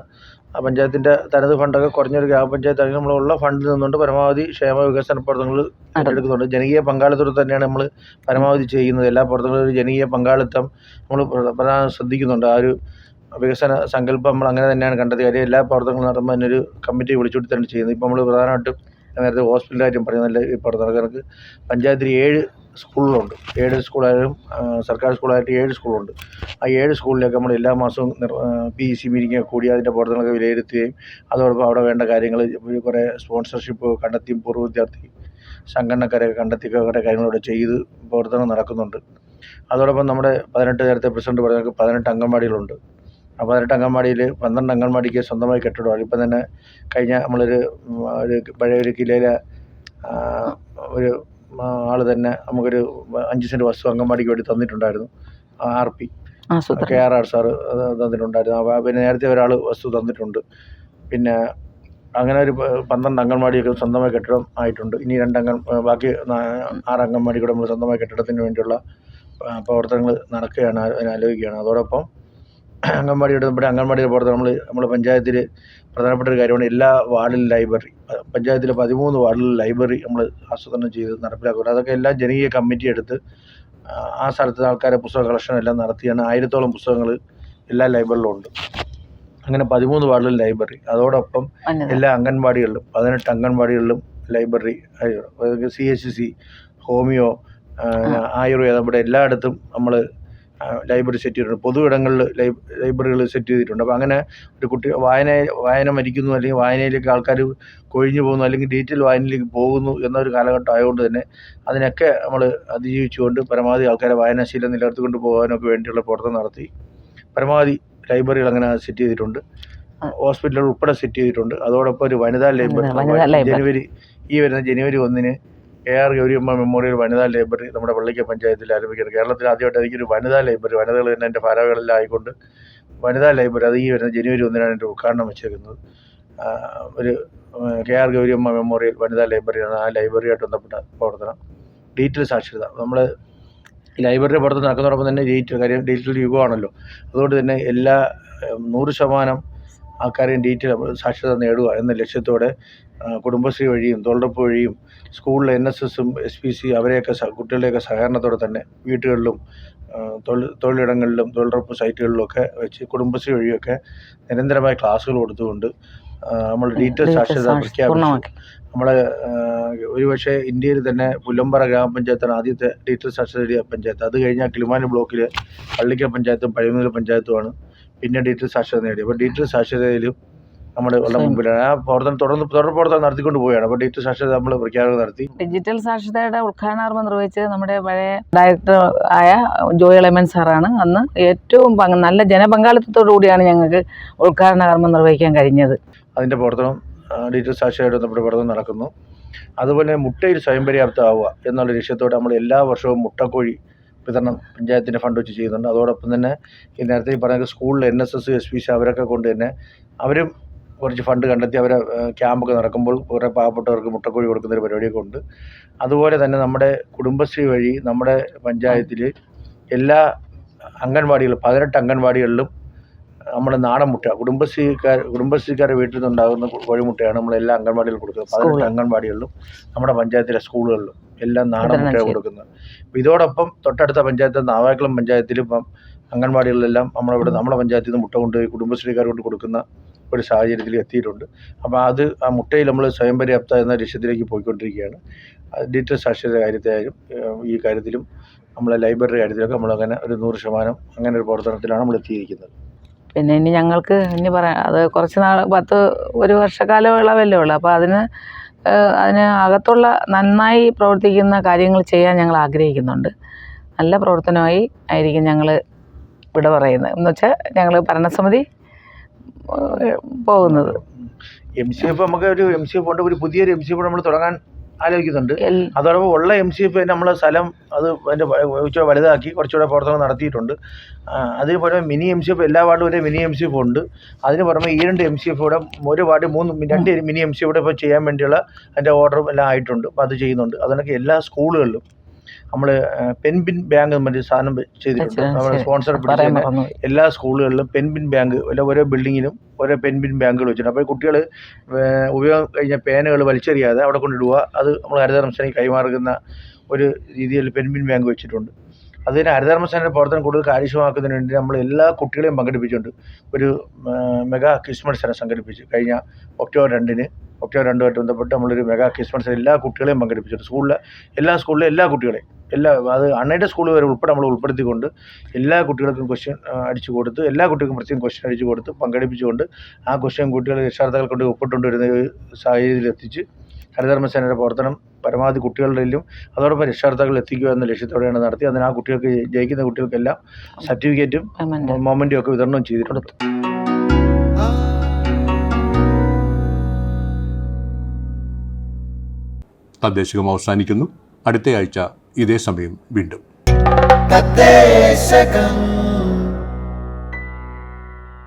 ആ പഞ്ചായത്തിൻ്റെ തനത് ഫണ്ടൊക്കെ കുറഞ്ഞൊരു ഗ്രാമപഞ്ചായത്താണെങ്കിൽ നമ്മളുള്ള ഫണ്ടിൽ നിന്നുകൊണ്ട് പരമാവധി ക്ഷേമ വികസന പ്രവർത്തനങ്ങൾ ഏറ്റെടുക്കുന്നുണ്ട്. ജനകീയ പങ്കാളിത്തത്തോടെ തന്നെയാണ് നമ്മൾ പരമാവധി ചെയ്യുന്നത്. എല്ലാ പ്രവർത്തനങ്ങളും ഒരു ജനകീയ പങ്കാളിത്തം നമ്മൾ പ്രധാനം ശ്രദ്ധിക്കുന്നുണ്ട്. ആ ഒരു വികസന സങ്കല്പം നമ്മൾ അങ്ങനെ തന്നെയാണ് കണ്ടത്. കാര്യം എല്ലാ പ്രവർത്തനങ്ങളും നടത്തുമ്പോൾ അതിനൊരു കമ്മിറ്റി വിളിച്ചുകൊണ്ട് തന്നെ ചെയ്യുന്നത്. ഇപ്പോൾ നമ്മൾ പ്രധാനമായിട്ടും നേരത്തെ ഹോസ്പിറ്റലിൻ്റെ കാര്യം പറഞ്ഞതല്ല, ഈ പ്രവർത്തനക്കാർക്ക് പഞ്ചായത്തിൽ 7 സ്കൂളുകളുണ്ട്. 7 സ്കൂളായാലും സർക്കാർ സ്കൂളായിട്ട് 7 സ്കൂളുണ്ട്. ആ 7 സ്കൂളിലേക്ക് നമ്മൾ എല്ലാ മാസവും PEC മീറ്റിംഗ് കൂടി അതിൻ്റെ പ്രവർത്തനങ്ങളൊക്കെ വിലയിരുത്തുകയും അതോടൊപ്പം അവിടെ വേണ്ട കാര്യങ്ങൾ കുറേ സ്പോൺസർഷിപ്പ് കണ്ടെത്തിയും പൂർവ്വ വിദ്യാർത്ഥി സംഘടനക്കാരെയൊക്കെ കണ്ടെത്തിയൊക്കെ കുറേ കാര്യങ്ങളിവിടെ ചെയ്ത് പ്രവർത്തനം നടക്കുന്നുണ്ട്. അതോടൊപ്പം നമ്മുടെ 18 നേരത്തെ പ്രസിഡന്റ് പറഞ്ഞ 18 അംഗൻവാടികളുണ്ട്. ആ 18 അംഗൻവാടിയിൽ 12 അംഗൻവാടിക്ക് സ്വന്തമായി കെട്ടിടമാണ്. ഇപ്പം തന്നെ കഴിഞ്ഞ നമ്മളൊരു പഴയൊരു കിലയിലെ ഒരു ആൾ തന്നെ നമുക്കൊരു 5 സെൻറ്റ് വസ്തു അംഗൻവാടിക്ക് വേണ്ടി തന്നിട്ടുണ്ടായിരുന്നു. RP KRR സാറ് തന്നിട്ടുണ്ടായിരുന്നു. പിന്നെ നേരത്തെ ഒരാൾ വസ്തു തന്നിട്ടുണ്ട്. പിന്നെ അങ്ങനെ ഒരു 12 അംഗൻവാടിയൊക്കെ സ്വന്തമായി കെട്ടിടം ആയിട്ടുണ്ട്. ഇനി 2 ബാക്കി 6 അംഗൻവാടി കൂടെ നമ്മൾ സ്വന്തമായി കെട്ടിടത്തിന് വേണ്ടിയുള്ള പ്രവർത്തനങ്ങൾ നടക്കുകയാണ്, ആലോചിക്കുകയാണ്. അതോടൊപ്പം നമ്മുടെ അംഗൻവാടിയുടെ പ്രവർത്തനം നമ്മൾ പഞ്ചായത്തിൽ പ്രധാനപ്പെട്ട ഒരു കാര്യമാണ് എല്ലാ വാർഡിലും ലൈബ്രറി. പഞ്ചായത്തിലെ 13 വാർഡിലും ലൈബ്രറി നമ്മൾ ആസൂത്രണം ചെയ്ത് നടപ്പിലാക്കുന്നത്. അതൊക്കെ എല്ലാം ജനകീയ കമ്മിറ്റി എടുത്ത് ആ സ്ഥലത്ത് ആൾക്കാരെ പുസ്തക കളക്ഷൻ എല്ലാം നടത്തിയാണ്. 1000-ഓളം പുസ്തകങ്ങൾ എല്ലാ ലൈബ്രറിയിലും ഉണ്ട്. അങ്ങനെ 13 വാർഡിലും ലൈബ്രറി. അതോടൊപ്പം എല്ലാ അംഗൻവാടികളിലും 18 അംഗൻവാടികളിലും ലൈബ്രറി, CHC, ഹോമിയോ, ആയുർവേദം, ഇവിടെ എല്ലായിടത്തും നമ്മൾ ലൈബ്രറി സെറ്റ് ചെയ്തിട്ടുണ്ട്. പൊതു ഇടങ്ങളിൽ ലൈബ്രറികൾ സെറ്റ് ചെയ്തിട്ടുണ്ട്. അപ്പോൾ അങ്ങനെ ഒരു കുട്ടി വായന മരിക്കുന്നു, അല്ലെങ്കിൽ വായനയിലേക്ക് ആൾക്കാർ കൊഴിഞ്ഞു പോകുന്നു, അല്ലെങ്കിൽ ഡിജിറ്റൽ വായനയിലേക്ക് പോകുന്നു എന്നൊരു കാലഘട്ടം ആയതുകൊണ്ട് തന്നെ അതിനൊക്കെ നമ്മൾ അതിജീവിച്ചുകൊണ്ട് പരമാവധി ആൾക്കാരെ വായനാശീലം നിലനിർത്തിക്കൊണ്ട് പോകാനൊക്കെ വേണ്ടിയുള്ള പ്രവർത്തനം നടത്തി പരമാവധി ലൈബ്രറികൾ അങ്ങനെ സെറ്റ് ചെയ്തിട്ടുണ്ട്. ഹോസ്പിറ്റലുകൾ ഉൾപ്പെടെ സെറ്റ് ചെയ്തിട്ടുണ്ട്. അതോടൊപ്പം ഒരു വനിതാ ലൈബ്രറി വരുന്ന ജനുവരി 1 AR ഗൗരിയമ്മ മെമ്മോറിയൽ വനിതാ ലൈബ്രറി നമ്മുടെ പള്ളിക്കൽ പഞ്ചായത്തിൽ ആരംഭിക്കുന്നത്. കേരളത്തിൽ ആദ്യമായിട്ട് എനിക്കൊരു വനിതാ ലൈബ്രറി, വനിതകൾ തന്നെ എൻ്റെ ഭാരവാഹികളെല്ലാം ആയിക്കൊണ്ട് വനിതാ ലൈബ്രറി അത് വരുന്ന ജനുവരി 1 എൻ്റെ ഉദ്ഘാടനം വെച്ചേക്കുന്നത്. ഒരു KR ഗൗരിയമ്മ മെമ്മോറിയൽ വനിതാ ലൈബ്രറിയാണ്. ആ ലൈബ്രറിയായിട്ട് ബന്ധപ്പെട്ട പ്രവർത്തനം. ഡിജിറ്റൽ സാക്ഷരത, നമ്മൾ ലൈബ്രറി പ്രവർത്തനം നടക്കുന്നതോടൊപ്പം തന്നെ ഡിജിറ്റൽ യുഗമാണല്ലോ. അതുകൊണ്ട് തന്നെ എല്ലാ 100% ആൾക്കാരെയും ഡിജിറ്റൽ സാക്ഷരത നേടുക എന്ന ലക്ഷ്യത്തോടെ കുടുംബശ്രീ വഴിയും തൊഴിലുറപ്പ് വഴിയും സ്കൂളിലെ NSSഉം SPC അവരെയൊക്കെ കുട്ടികളുടെയൊക്കെ സഹകരണത്തോടെ തന്നെ വീടുകളിലും തൊഴിലിടങ്ങളിലും തൊഴിലുറപ്പ് സൈറ്റുകളിലുമൊക്കെ വെച്ച് കുടുംബശ്രീ വഴിയൊക്കെ നിരന്തരമായ ക്ലാസ്സുകൾ കൊടുത്തുകൊണ്ട് നമ്മൾ ഡിജിറ്റൽ സാക്ഷരത പ്രഖ്യാപിച്ചു. നമ്മളെ ഒരുപക്ഷെ ഇന്ത്യയിൽ തന്നെ പുല്ലമ്പറ ഗ്രാമപഞ്ചായത്താണ് ആദ്യത്തെ ഡിജിറ്റൽ സാക്ഷരത പഞ്ചായത്ത്. അത് കഴിഞ്ഞാൽ കിളിമാനൂർ ബ്ലോക്കിൽ പള്ളിക്കൽ പഞ്ചായത്തും പഴയന്നൂർ പഞ്ചായത്തുമാണ് പിന്നെ ഡിജിറ്റൽ സാക്ഷരത നേടി. അപ്പോൾ ഡിജിറ്റൽ സാക്ഷരതയിലും നമ്മൾ വളരെ മുമ്പിലാണ്. ആ പ്രവർത്തനം തുടർ പ്രവർത്തനം നടത്തിക്കൊണ്ട് പോവുകയാണ്. അപ്പോൾ ഡിജിറ്റൽ സാക്ഷരത നമ്മൾ പ്രഖ്യാപനം നടത്തി. ഡിജിറ്റൽ സാക്ഷരതയുടെ ഉദ്ഘാടനം നിർവഹിച്ചത് നമ്മുടെ പഴയ ഡയറക്ടർ ആയ ജോയ് ഇളമൻ സാറാണ്. അന്ന് ഏറ്റവും നല്ല ജനപങ്കാളിത്തത്തോടു കൂടിയാണ് ഞങ്ങൾക്ക് ഉദ്ഘാടന കർമ്മം നിർവഹിക്കാൻ കഴിഞ്ഞത്. അതിൻ്റെ പ്രവർത്തനം ഡിജിറ്റൽ സാക്ഷരതയായിട്ട് നമ്മുടെ പ്രവർത്തനം നടക്കുന്നു. അതുപോലെ മുട്ടയിൽ സ്വയം പര്യാപ്തമാവുക എന്നുള്ള ലക്ഷ്യത്തോടെ നമ്മൾ എല്ലാ വർഷവും മുട്ടക്കോഴി വിതരണം പഞ്ചായത്തിൻ്റെ ഫണ്ട് വെച്ച് ചെയ്യുന്നുണ്ട്. അതോടൊപ്പം തന്നെ ഈ നേരത്തെ ഈ പറഞ്ഞ സ്കൂളിൽ NSS SPC അവരൊക്കെ കൊണ്ട് തന്നെ അവരും കുറച്ച് ഫണ്ട് കണ്ടെത്തി അവരെ ക്യാമ്പൊക്കെ നടക്കുമ്പോൾ കുറേ പാവപ്പെട്ടവർക്ക് മുട്ടക്കോഴി കൊടുക്കുന്നൊരു പരിപാടിയൊക്കെ ഉണ്ട്. അതുപോലെ തന്നെ നമ്മുടെ കുടുംബശ്രീ വഴി നമ്മുടെ പഞ്ചായത്തിൽ എല്ലാ അംഗൻവാടികളും 18 അംഗൻവാടികളിലും നമ്മുടെ നാടൻ മുട്ട കുടുംബശ്രീക്കാരുടെ വീട്ടിൽ നിന്നുണ്ടാകുന്ന കോഴിമുട്ടയാണ് നമ്മൾ എല്ലാ അംഗൻവാടികളിലും കൊടുക്കുന്നത്. 18 അംഗൻവാടികളിലും നമ്മുടെ പഞ്ചായത്തിലെ സ്കൂളുകളിലും എല്ലാം നാടൻ മുട്ടയാണ് കൊടുക്കുന്നത്. ഇതോടൊപ്പം തൊട്ടടുത്ത പഞ്ചായത്ത് നാവായിക്കുളം പഞ്ചായത്തിലും ഇപ്പം അംഗൻവാടികളിലെല്ലാം നമ്മുടെ പഞ്ചായത്തിൽ നിന്ന് മുട്ട കൊണ്ടുപോയി കുടുംബശ്രീക്കാർ കൊണ്ട് കൊടുക്കുന്ന ഒരു സാഹചര്യത്തിൽ എത്തിയിട്ടുണ്ട്. അപ്പോൾ ആ മുട്ടയിൽ നമ്മൾ സ്വയം പര്യാപ്ത എന്ന ലക്ഷ്യത്തിലേക്ക് പോയിക്കൊണ്ടിരിക്കുകയാണ്. ഡിജിറ്റൽ സാക്ഷരത കാര്യത്തിലായാലും ഈ കാര്യത്തിലും നമ്മളെ ലൈബ്രറി കാര്യത്തിലൊക്കെ നമ്മളങ്ങനെ ഒരു 100% അങ്ങനെ ഒരു പ്രവർത്തനത്തിലാണ് നമ്മൾ എത്തിയിരിക്കുന്നത്. പിന്നെ ഇനി ഞങ്ങൾക്ക് പറയാം, അത് കുറച്ച് നാൾ 1 വർഷക്കാലയളവല്ലേ ഉള്ളൂ. അപ്പോൾ അതിന് അകത്തുള്ള നന്നായി പ്രവർത്തിക്കുന്ന കാര്യങ്ങൾ ചെയ്യാൻ ഞങ്ങൾ ആഗ്രഹിക്കുന്നുണ്ട്. നല്ല പ്രവർത്തനമായി ആയിരിക്കും ഞങ്ങൾ ഇവിടെ പറയുന്നത്. എന്ന് വെച്ചാൽ ഞങ്ങൾ ഭരണസമിതി പോകുന്നത്. MCF നമുക്ക് ഒരു MCF കൊണ്ട് ഒരു പുതിയൊരു MCF നമ്മൾ തുടങ്ങാൻ ആലോചിക്കുന്നുണ്ട്. അതോടൊപ്പം ഉള്ള MCF നമ്മൾ സ്ഥലം അത് അതിൻ്റെ കുറച്ചുകൂടെ വലുതാക്കി കുറച്ചുകൂടെ പ്രവർത്തനം നടത്തിയിട്ടുണ്ട്. അതിന് പുറമെ മിനി MCF എല്ലാ വാർഡിലും ഒരു മിനി MCF ഉണ്ട്. അതിന് പുറമെ ഈ 2 MCF കൂടെ ഒരു വാർഡ് 2 മിനി MCF കൂടെ ഇപ്പോൾ ചെയ്യാൻ വേണ്ടിയുള്ള അതിൻ്റെ ഓർഡറും എല്ലാം ആയിട്ടുണ്ട്. അപ്പോൾ അത് ചെയ്യുന്നുണ്ട്. അതിനൊക്കെ എല്ലാ സ്കൂളുകളിലും നമ്മൾ പെൻബിൻ ബാങ്ക് എന്നൊരു സാധനം ചെയ്തിട്ടുണ്ട്. നമ്മൾ സ്പോൺസർ പിടിച്ചിരുന്ന എല്ലാ സ്കൂളുകളിലും പെൻബിൻ ബാങ്ക് ഓരോ ബിൽഡിങ്ങിലും ഓരോ പെൻബിൻ ബാങ്കുകൾ വെച്ചിട്ടുണ്ട്. അപ്പോൾ കുട്ടികൾ ഉപയോഗം കഴിഞ്ഞ പേനകൾ വലിച്ചെറിയാതെ അവിടെ കൊണ്ടിടുക. അത് നമ്മൾ ഹരിതകർമ്മസേനയ്ക്ക് കൈമാറുന്ന ഒരു രീതിയിൽ പെൻബിൻ ബാങ്ക് വെച്ചിട്ടുണ്ട്. അതിന് ഹരിതകർമ്മസേനയുടെ പ്രവർത്തനം കൂടുതൽ കാര്യക്ഷമമാക്കുന്നതിന് വേണ്ടി നമ്മൾ എല്ലാ കുട്ടികളെയും പങ്കെടുപ്പിച്ചിട്ടുണ്ട്. ഒരു മെഗാ ക്വിസ് മത്സരം സംഘടിപ്പിച്ച് കഴിഞ്ഞ ഒക്ടോബർ 2 ബന്ധപ്പെട്ട് നമ്മളൊരു മെഗാ ക്വിസ് മത്സരം എല്ലാ കുട്ടികളെയും പങ്കെടുപ്പിച്ചിട്ടുണ്ട്. എല്ലാ സ്കൂളിലെ എല്ലാ കുട്ടികളെയും അത് അൺഎയ്ഡഡ് സ്കൂൾ വരെ ഉൾപ്പെടെ നമ്മൾ ഉൾപ്പെടുത്തിക്കൊണ്ട് എല്ലാ കുട്ടികൾക്കും ക്വസ്റ്റ്യൻ അടിച്ചു കൊടുത്ത് എല്ലാ കുട്ടികൾക്കും പ്രത്യേകം ക്വസ്റ്റ്യൻ അടിച്ചു കൊടുത്ത് പങ്കെടുപ്പിച്ചുകൊണ്ട് ആ ക്വസ്റ്റ്യൻ കുട്ടികൾ രക്ഷാകർത്താക്കൾ കൊണ്ട് ഒപ്പിട്ടുകൊണ്ടിരുന്ന ഒരു സാഹചര്യത്തിൽ എത്തിച്ച് ഹരിതകർമ്മസേനയുടെ പ്രവർത്തനം പരമാവധി കുട്ടികളിലും അതോടൊപ്പം രക്ഷാകർത്താക്കൾ എത്തിക്കുക എന്ന ലക്ഷ്യത്തോടെയാണ് നടത്തി. അതിന് ആ കുട്ടികൾക്ക് ജയിക്കുന്ന കുട്ടികൾക്കെല്ലാം സർട്ടിഫിക്കറ്റും മൊമെൻറ്റും ഒക്കെ വിതരണം ചെയ്തിട്ടുണ്ട്. തദ്ദേശകം അവസാനിക്കുന്നു. അടുത്തയാഴ്ച ഇതേ സമയം വീണ്ടും. തദ്ദേശകം.